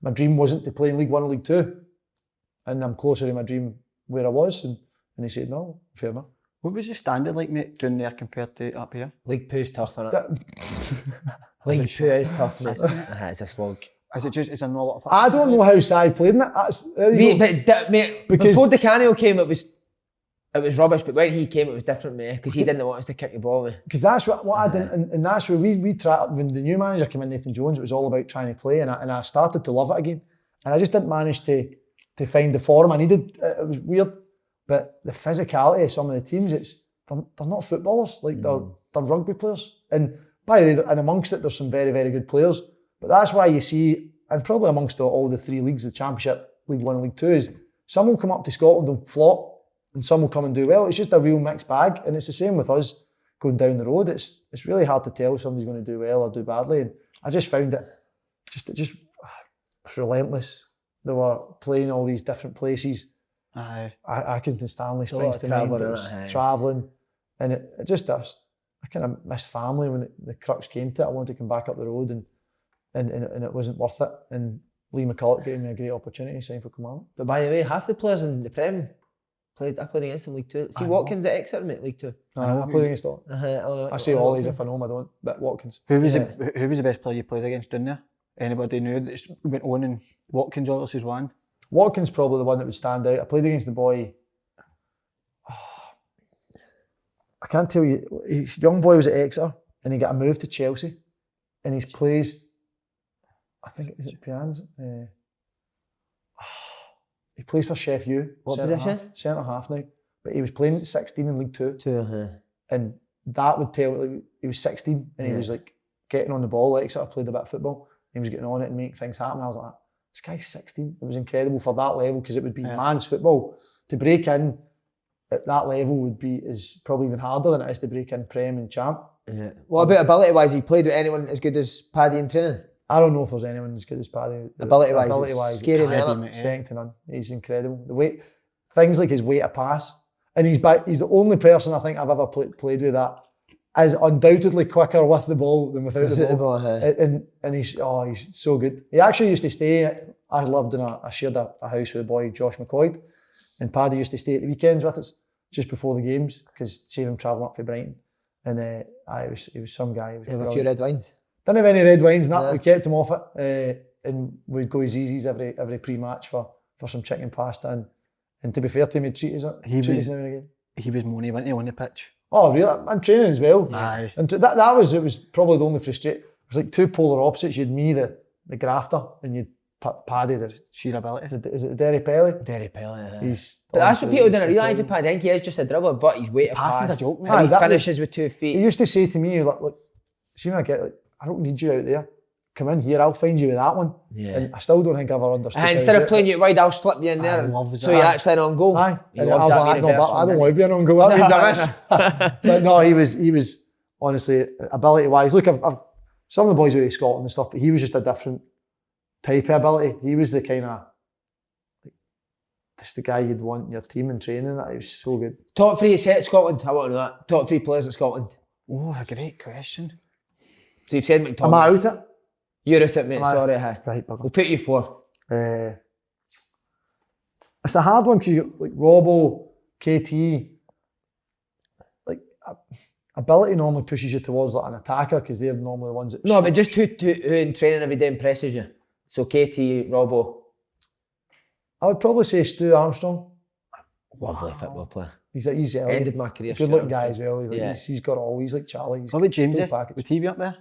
my dream wasn't to play in League 1 or League 2. And I'm closer to my dream where I was. And he said, no, fair enough. What was the standard like, mate, down there compared to up here? League 2's tough, innit? League 2 is tough, mate. It's a slog. Is it just, is there not a lot of... I don't know how Si played in it. Mate, before Di Canio came, it was rubbish, but when he came, it was different, mate, because he didn't want us to kick the ball, mate. Because that's what I didn't, and that's where we tried, when the new manager came in, Nathan Jones, it was all about trying to play, and I started to love it again. And I just didn't manage to find the form I needed. It was weird. But the physicality of some of the teams, they're not footballers, they're rugby players. And by the way, and amongst it, there's some very, very good players. But that's why you see, and probably amongst all the three leagues, the Championship, League 1 and League 2, is some will come up to Scotland and flop, and some will come and do well. It's just a real mixed bag, and it's the same with us going down the road. It's really hard to tell if somebody's going to do well or do badly. And I just found it just relentless. They were playing all these different places. Aye. Accrington Stanley springs to mind. It was travelling, and it just does. I kind of missed family when the crux came to it. I wanted to come back up the road, and it wasn't worth it. And Lee McCulloch gave me a great opportunity to sign for Kilmarnock. But by the way, half the players in the Prem I played against them League 2. See Watkins at Exeter, mate, League 2. I played against all. I say all these if I know them, I don't. But Watkins. Who was the best player you played against down there? Anybody knew that went on, and Watkins obviously was one. Watkins probably the one that would stand out. I played against the boy. I can't tell you. His young boy was at Exeter, and he got a move to Chelsea, and he plays. I think is it Pians. He plays for Chef U. What position? Centre half now, but he was playing at 16 in League 2. And that would tell. Like, he was 16, and he was like getting on the ball. Exeter played a bit of football. He was getting on it and making things happen. I was like, this guy's 16. It was incredible for that level, because it would be man's football. To break in at that level is probably even harder than it is to break in Prem and Champ. Yeah. What about ability-wise? Have you played with anyone as good as Paddy in training? I don't know if there's anyone as good as Paddy. Ability-wise, scary, man. Second to none. He's incredible. The way, things like his weight of pass, and he's the only person I think I've ever played with that is undoubtedly quicker with the ball than without the ball. And he's so good. He actually used to stay. I lived in I shared a house with a boy, Josh McCoy, and Paddy used to stay at the weekends with us just before the games, because save him travelling up for Brighton. And he was some guy. You have a few red wines? Didn't have any red wines, we kept him off it. And we'd go as easies every pre-match for some chicken pasta. And to be fair to him, he'd treat us now and again. He was money, wasn't he, on the pitch? Oh, really? And training as well. Aye. And it was probably the only frustrating. It was like two polar opposites. You had me, the grafter, and you'd Paddy, the sheer ability. Is it Derry Pelly? Derry Pelly, yeah. But that's what people didn't realise of Paddy. I think he is just a dribbler, but his weight of pass. Is a joke, man. He finishes with 2 feet. He used to say to me, look, see when I get I don't need you out there. Come in here, I'll find you with that one. Yeah. And I still don't think I've ever understood. And instead of playing you wide, I'll slip you in there. So you're actually on goal. Aye. And I was like, no, but I don't want to be an on goal. That means I miss. But no, he was honestly, ability-wise. Look, I've some of the boys were in Scotland and stuff, but he was just a different type of ability. He was the kind of just the guy you'd want in your team and training. He was so good. Top 3 set at Scotland. I want to know that. Top 3 players at Scotland. Oh, a great question. So you've said McTominay. Am I out it? You're out it, mate. Sorry. Right, we'll put you 4. It's a hard one because you like Robbo, KT. Like ability normally pushes you towards like an attacker, because they're normally the ones that. No, but just who in training every day impresses you? So KT, Robbo. I would probably say Stu Armstrong. Lovely football player. He's ended my career. Good looking guy as well. He's got all. He's like Charlie. What about Jamesy? Would he be up there?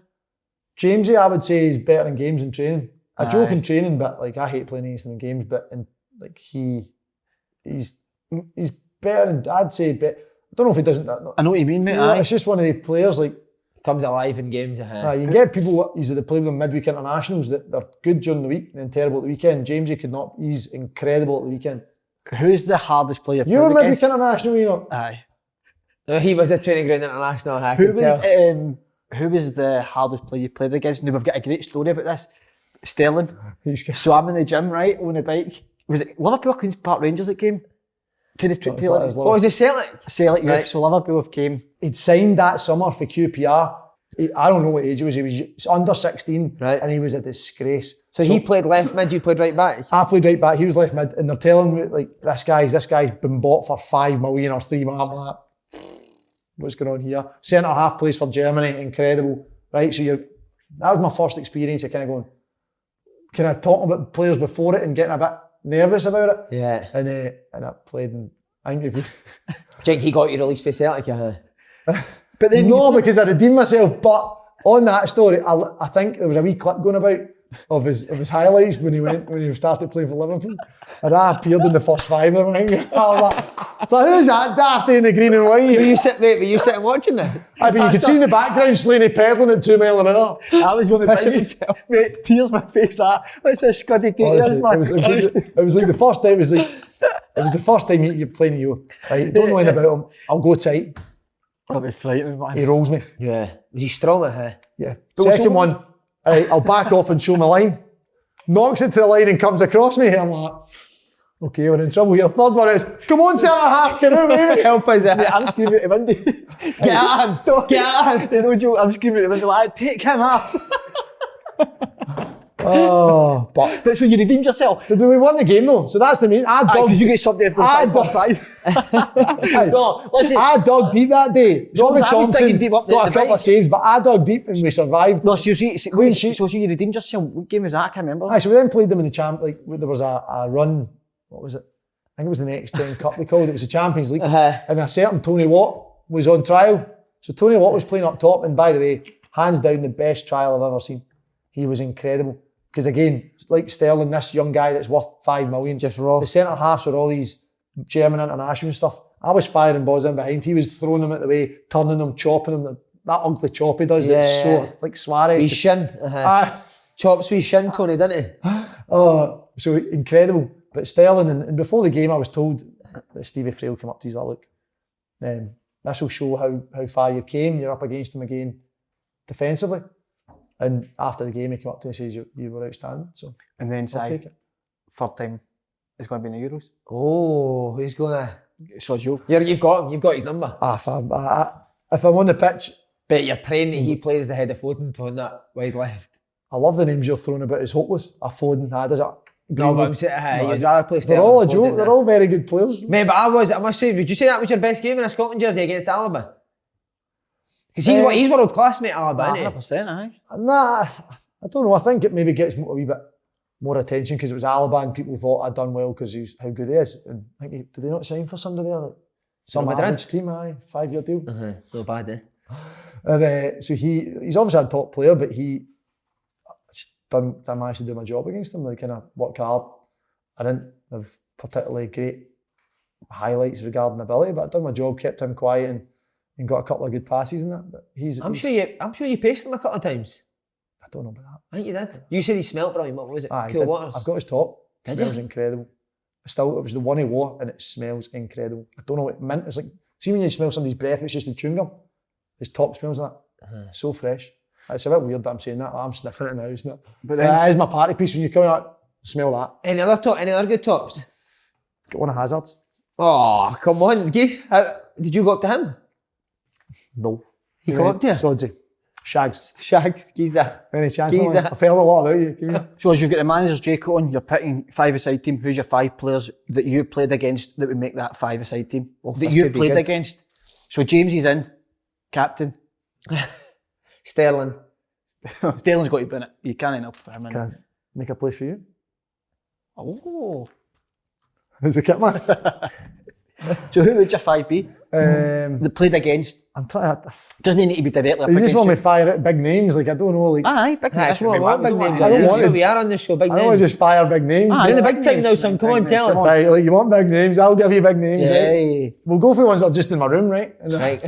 Jamesy, I would say, is better in games than training. I joke in training, but like I hate playing against him in games. But like he's better, and I'd say don't know if he doesn't. I know what you mean, mate. It's just one of the players like. Comes alive in games. You can get people that play with them midweek internationals that they're good during the week and then terrible at the weekend. Jamesy could not. He's incredible at the weekend. Who's the hardest player? You were midweek international, you know. Aye. He was a training ground international. Who was the hardest player you played against? Now we've got a great story about this. Sterling. So I'm in the gym, right, on a bike. Was it Liverpool or Queen's Park Rangers that came to the trip to What was it, Celtic? Celtic youth. Right. So Liverpool have came. He'd signed that summer for QPR. I don't know what age he was. He was under 16, right, and he was a disgrace. So he played left mid, you played right back? I played right back, he was left mid, and they're telling me, like, this guy's been bought for 5 million or 3 million. I'm like, what's going on here? Centre half plays for Germany, incredible. Right, so that was my first experience of kind of going, can I talk about players before it and getting a bit nervous about it? Yeah. And I played, and I think if you... Do you think he got you released for Celtic? But then no, because I redeemed myself. But on that story, I think there was a wee clip going about of his highlights when he started playing for Liverpool, and I appeared in the first 5 of them. So who's that dafty in the green and white? Were you sitting watching that? I mean, you could see in the background Slaney pedaling at 2 mile an hour. I was going to piss himself, mate. Tears my face. What's this scuddy gate? It was like the first time. It was the first time you're playing you. Right, don't know anything about him. I'll go tight. That'll be frightening, man. He rolls me. Yeah. Was he strong at her? Yeah. Second one, right, I'll back off and show my line. Knocks it to the line and comes across me. I'm like, okay, we're in trouble here. Third one is, come on, centre half, can you mate? Help us out. I'm screaming at the window. Get at him! Get at him! You know, Joe, I'm screaming at the window like, take him off. Oh, but so you redeemed yourself. Did we win the game though? So that's the main. Because you get something after the 5+5. No, listen. I dug deep that day. Robbie Thompson got a couple of saves, but I dug deep and we survived. No, so you redeemed yourself. What game was that? I can't remember. So we then played them in the there was a run. What was it? I think it was the Next Gen Cup they called it. It was the Champions League. And a certain Tony Watt was on trial. So Tony Watt was playing up top, and by the way, hands down the best trial I've ever seen. He was incredible. Because again, like Sterling, this young guy that's worth 5 million, just raw. The centre halves are all these German international stuff. I was firing balls in behind. He was throwing them at the way, turning them, chopping them. That ugly chop he does, it's so like Suarez. His shin. Chops with shin, Tony, didn't he? Oh, so incredible. But Sterling, and before the game, I was told that Stevie Frail came up to his look. This will show how far you came. You're up against him again defensively. And after the game, he came up to me and says, you were outstanding. So, and then I'll take it. Third time, it's going to be in the Euros. Oh, who's going to? So Joe. You've got him. You've got his number. Fam. If I'm on the pitch. Bet you're praying that he plays ahead of Foden on that wide left. I love the names you're throwing about as hopeless. Foden, does it? No, but I'm saying, you'd rather play They're all a joke. They're all very good players. Mate, but I must say, would you say that was your best game in a Scotland jersey against Alaba? Because he's world class, mate, Alaba, isn't he? 100%, aye. Nah, I don't know. I think it maybe gets a wee bit more attention because it was Alaba and people thought I'd done well because he's how good he is. And I think did they not sign for somebody there? Like, some average team, 5-year deal. Not bad, eh? And so he's obviously a top player, but he didn't manage to do my job against him. Like, kind of worked hard. I didn't have particularly great highlights regarding ability, but I done my job, kept him quiet and got a couple of good passes in that. But I'm sure you paced him a couple of times. I don't know about that. I think you did. You said he smelled brilliant. What was it? Cool Waters. I've got his top. It smells incredible. It was the one he wore and it smells incredible. I don't know what mint. It's like, see when you smell somebody's breath, it's just the chewing gum. His top smells like that. So fresh. It's a bit weird that I'm saying that. I'm sniffing it now, isn't it? But that is my party piece when you come out. Smell that. Any other good tops? Got one of Hazard's. Oh, come on, did you go up to him? No. He come up to you? Sodsy. Shags. Geezer. Any chance? I felt a lot about you. So as you've got the manager's jacket on, you're picking 5-a-side team. Who's your 5 players that you played against that would make that 5-a-side team? That you played against? So Jamesy's in, captain. Sterling. Sterling's got to be in it. You can't help him in. Can I make a place for you? Oh. Who's the kit man? So who would your 5 be? That played against. I'm trying to... Doesn't need to be directly up You just against want me you. to fire at big names, like I don't know, like... Aye, big That's what I want, big names. I don't want That's it. what we are on this show, big I don't want to names. just fire big names. Aye, You're in the big big time now, names, son. big Come on, names, tell come us. on. Right, like you want big names, I'll give you big names. Yeah. Right? We'll go for ones that are just in my room, right? Right.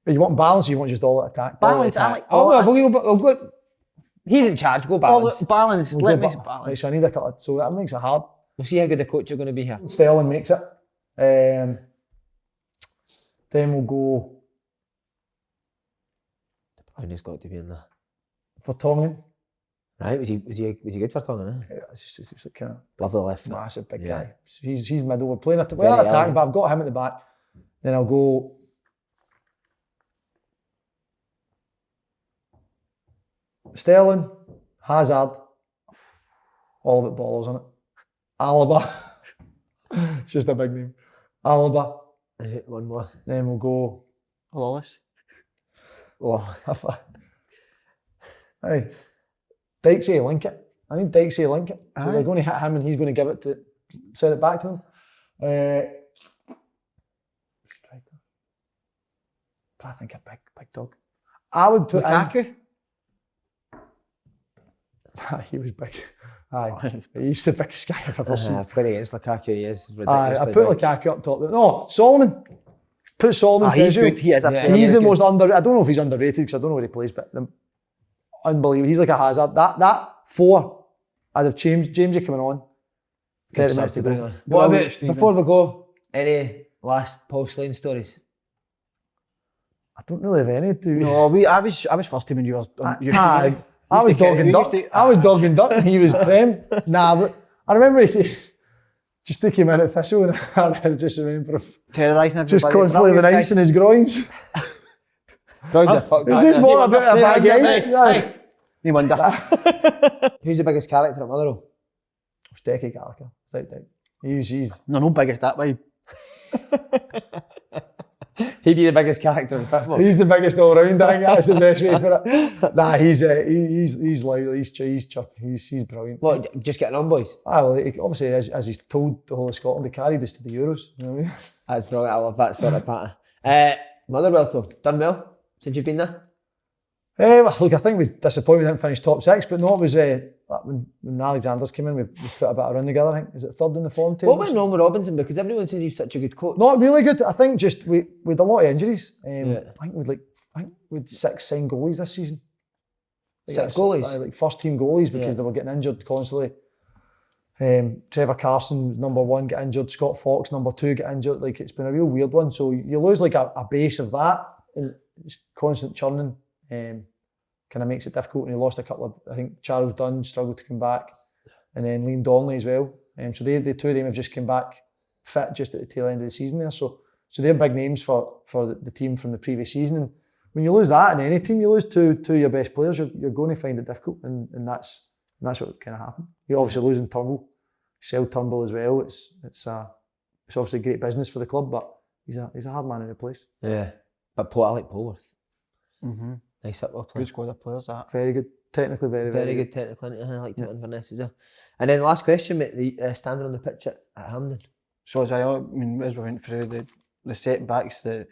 You want balance or you want just all attack? Balance, I like Oh, well, we'll go. He's in charge, go balance. balance. We'll Let go me Right, balance. so I need a couple, so that makes it hard. We'll see how good a coach you're going to be here. Sterling makes it. Then we'll go He's got to be in there. for Tongan. Right, was he good for Tongan, eh? Yeah, it's just kind of Love the left foot. massive big Yeah. guy. So he's middle. We're playing Very we're attacking, elegant. but I've got him at the back. Then I'll go Sterling, Hazard, all of it ballers on it. Alaba, it's just a big name. Alaba. One more. Then we'll go. Lawless. Oh, Hey, Dykesy, link it. I need Dykesy link it. So Aye. they're going to hit him and he's going to give it to, send it back to them. I think a big dog. I would put Lukaku. he was big. Aye, he's the biggest guy I've ever seen. I've played against Lukaku, he is Aye, ridiculously I put big. Lukaku up top. No, Solomon. Put Solomon. He's Fezio. good. He is. Yeah. He's he the is most under. I don't know if he's underrated because I don't know where he plays, but unbelievable. He's like a Hazard. That 4, I'd have changed. Jamesy coming on. 30 minutes to bring go. on. What Well, about, Stephen. before we go, any last Paul Slaney stories? I don't really have any to. No, I was first team when you were. Aye. I was dog and duck. I was dog and duck and he was prem. Nah, but I remember he just came in at Thistle and I just remember terrorising everybody. just constantly with ice in his groins. Grounds are fucked Is up this now. more about a bag of ice? Aye. No wonder. Who's the biggest character at Motherwell? Stecky Gallagher, without doubt. He's No biggest that way. He'd be the biggest character in football. He's the biggest all round. I think that's the best way to put it. Nah, he's lively. He's chirpy. He's brilliant. What, just getting on, boys? Well, obviously, as he's told the whole of Scotland, he carried us to the Euros. You know what I mean? That's brilliant. I love that sort of pattern. Motherwell, though, done well since you've been there? Well, look, I think we disappointed we didn't finish top 6, but no, it was when Alexander's came in, we put a bit of run together. I think is it third in the form table? What went wrong with Robinson? Because everyone says he's such a good coach. Not really good. I think just we had a lot of injuries. Yeah. I think we'd 6 signed goalies this season. 6 goalies? Like first team goalies because they were getting injured constantly. Trevor Carson was number 1, get injured. Scott Fox, number 2, get injured. Like it's been a real weird one. So you lose like a base of that, and it's constant churning. Kind of makes it difficult. And he lost a couple of. I think Charles Dunn struggled to come back, and then Liam Donnelly as well. So the 2 of them have just come back fit just at the tail end of the season there. So they're big names for the team from the previous season. And when you lose that in any team, you lose two of your best players. You're going to find it difficult, and that's what kind of happened. You're obviously losing Turnbull, sell Turnbull as well. It's obviously great business for the club, but he's a hard man to replace. Yeah, but Paul, I like Polworth. Mm-hmm. Nice football player. Good squad of players that. Very good, technically very Very good technical. I like to Inverness as well. And then last question, mate, the standing on the pitch at Hampden. So as I mean, as we went through the setbacks, the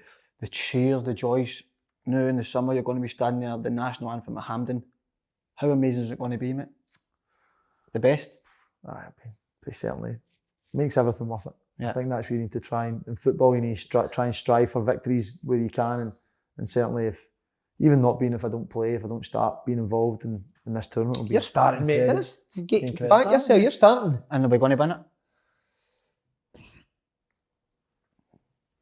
cheers, the joys. Now in the summer you're going to be standing there, the national anthem at Hampden. How amazing is it going to be, mate? The best. It certainly makes everything worth it. Yeah. I think that's where you need to try and in football you need to try and strive for victories where you can, and certainly if I don't play, if I don't start being involved in this tournament, will be You're starting, mate. incredible. Dennis, get Incredible. back yourself. You're starting. And are we going to win it?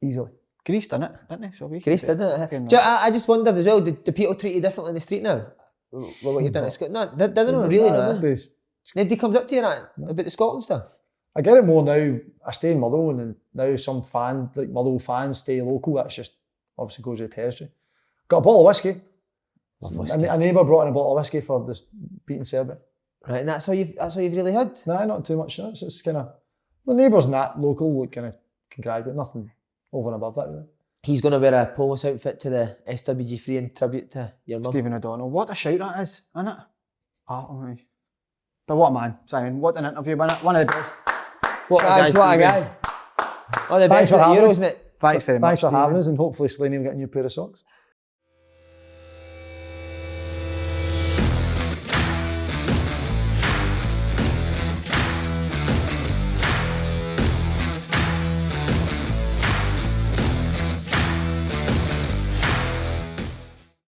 Easily. Greece done it, didn't they? So we Chris, didn't it? Okay, no. I just wondered as well, do people treat you differently in the street now? Well, what you've done at Scotland? No, they don't really know. Nobody comes up to you about the Scotland stuff. I get it more now. I stay in Motherwell, and now some Motherwell fans stay local. That's just obviously goes with the territory. Got a bottle of whiskey. Love whiskey. A neighbour brought in a bottle of whiskey for this beating Serbia. Right, and that's all you've really had? Nah, not too much. No. It's just kind of the neighbours and that local kind of congratulate. Nothing over and above that really. He's going to wear a Polish outfit to the SWG3 in tribute to your mum. Stephen O'Donnell. What a shout that is, isn't it? Oh, my. But what a man, Simon. What an interview, one of the best. What a guy. All the Thanks best for at the having Euros, us. mate. Thanks very much. Thanks for having Stephen. us, and hopefully Slaney will get a new pair of socks.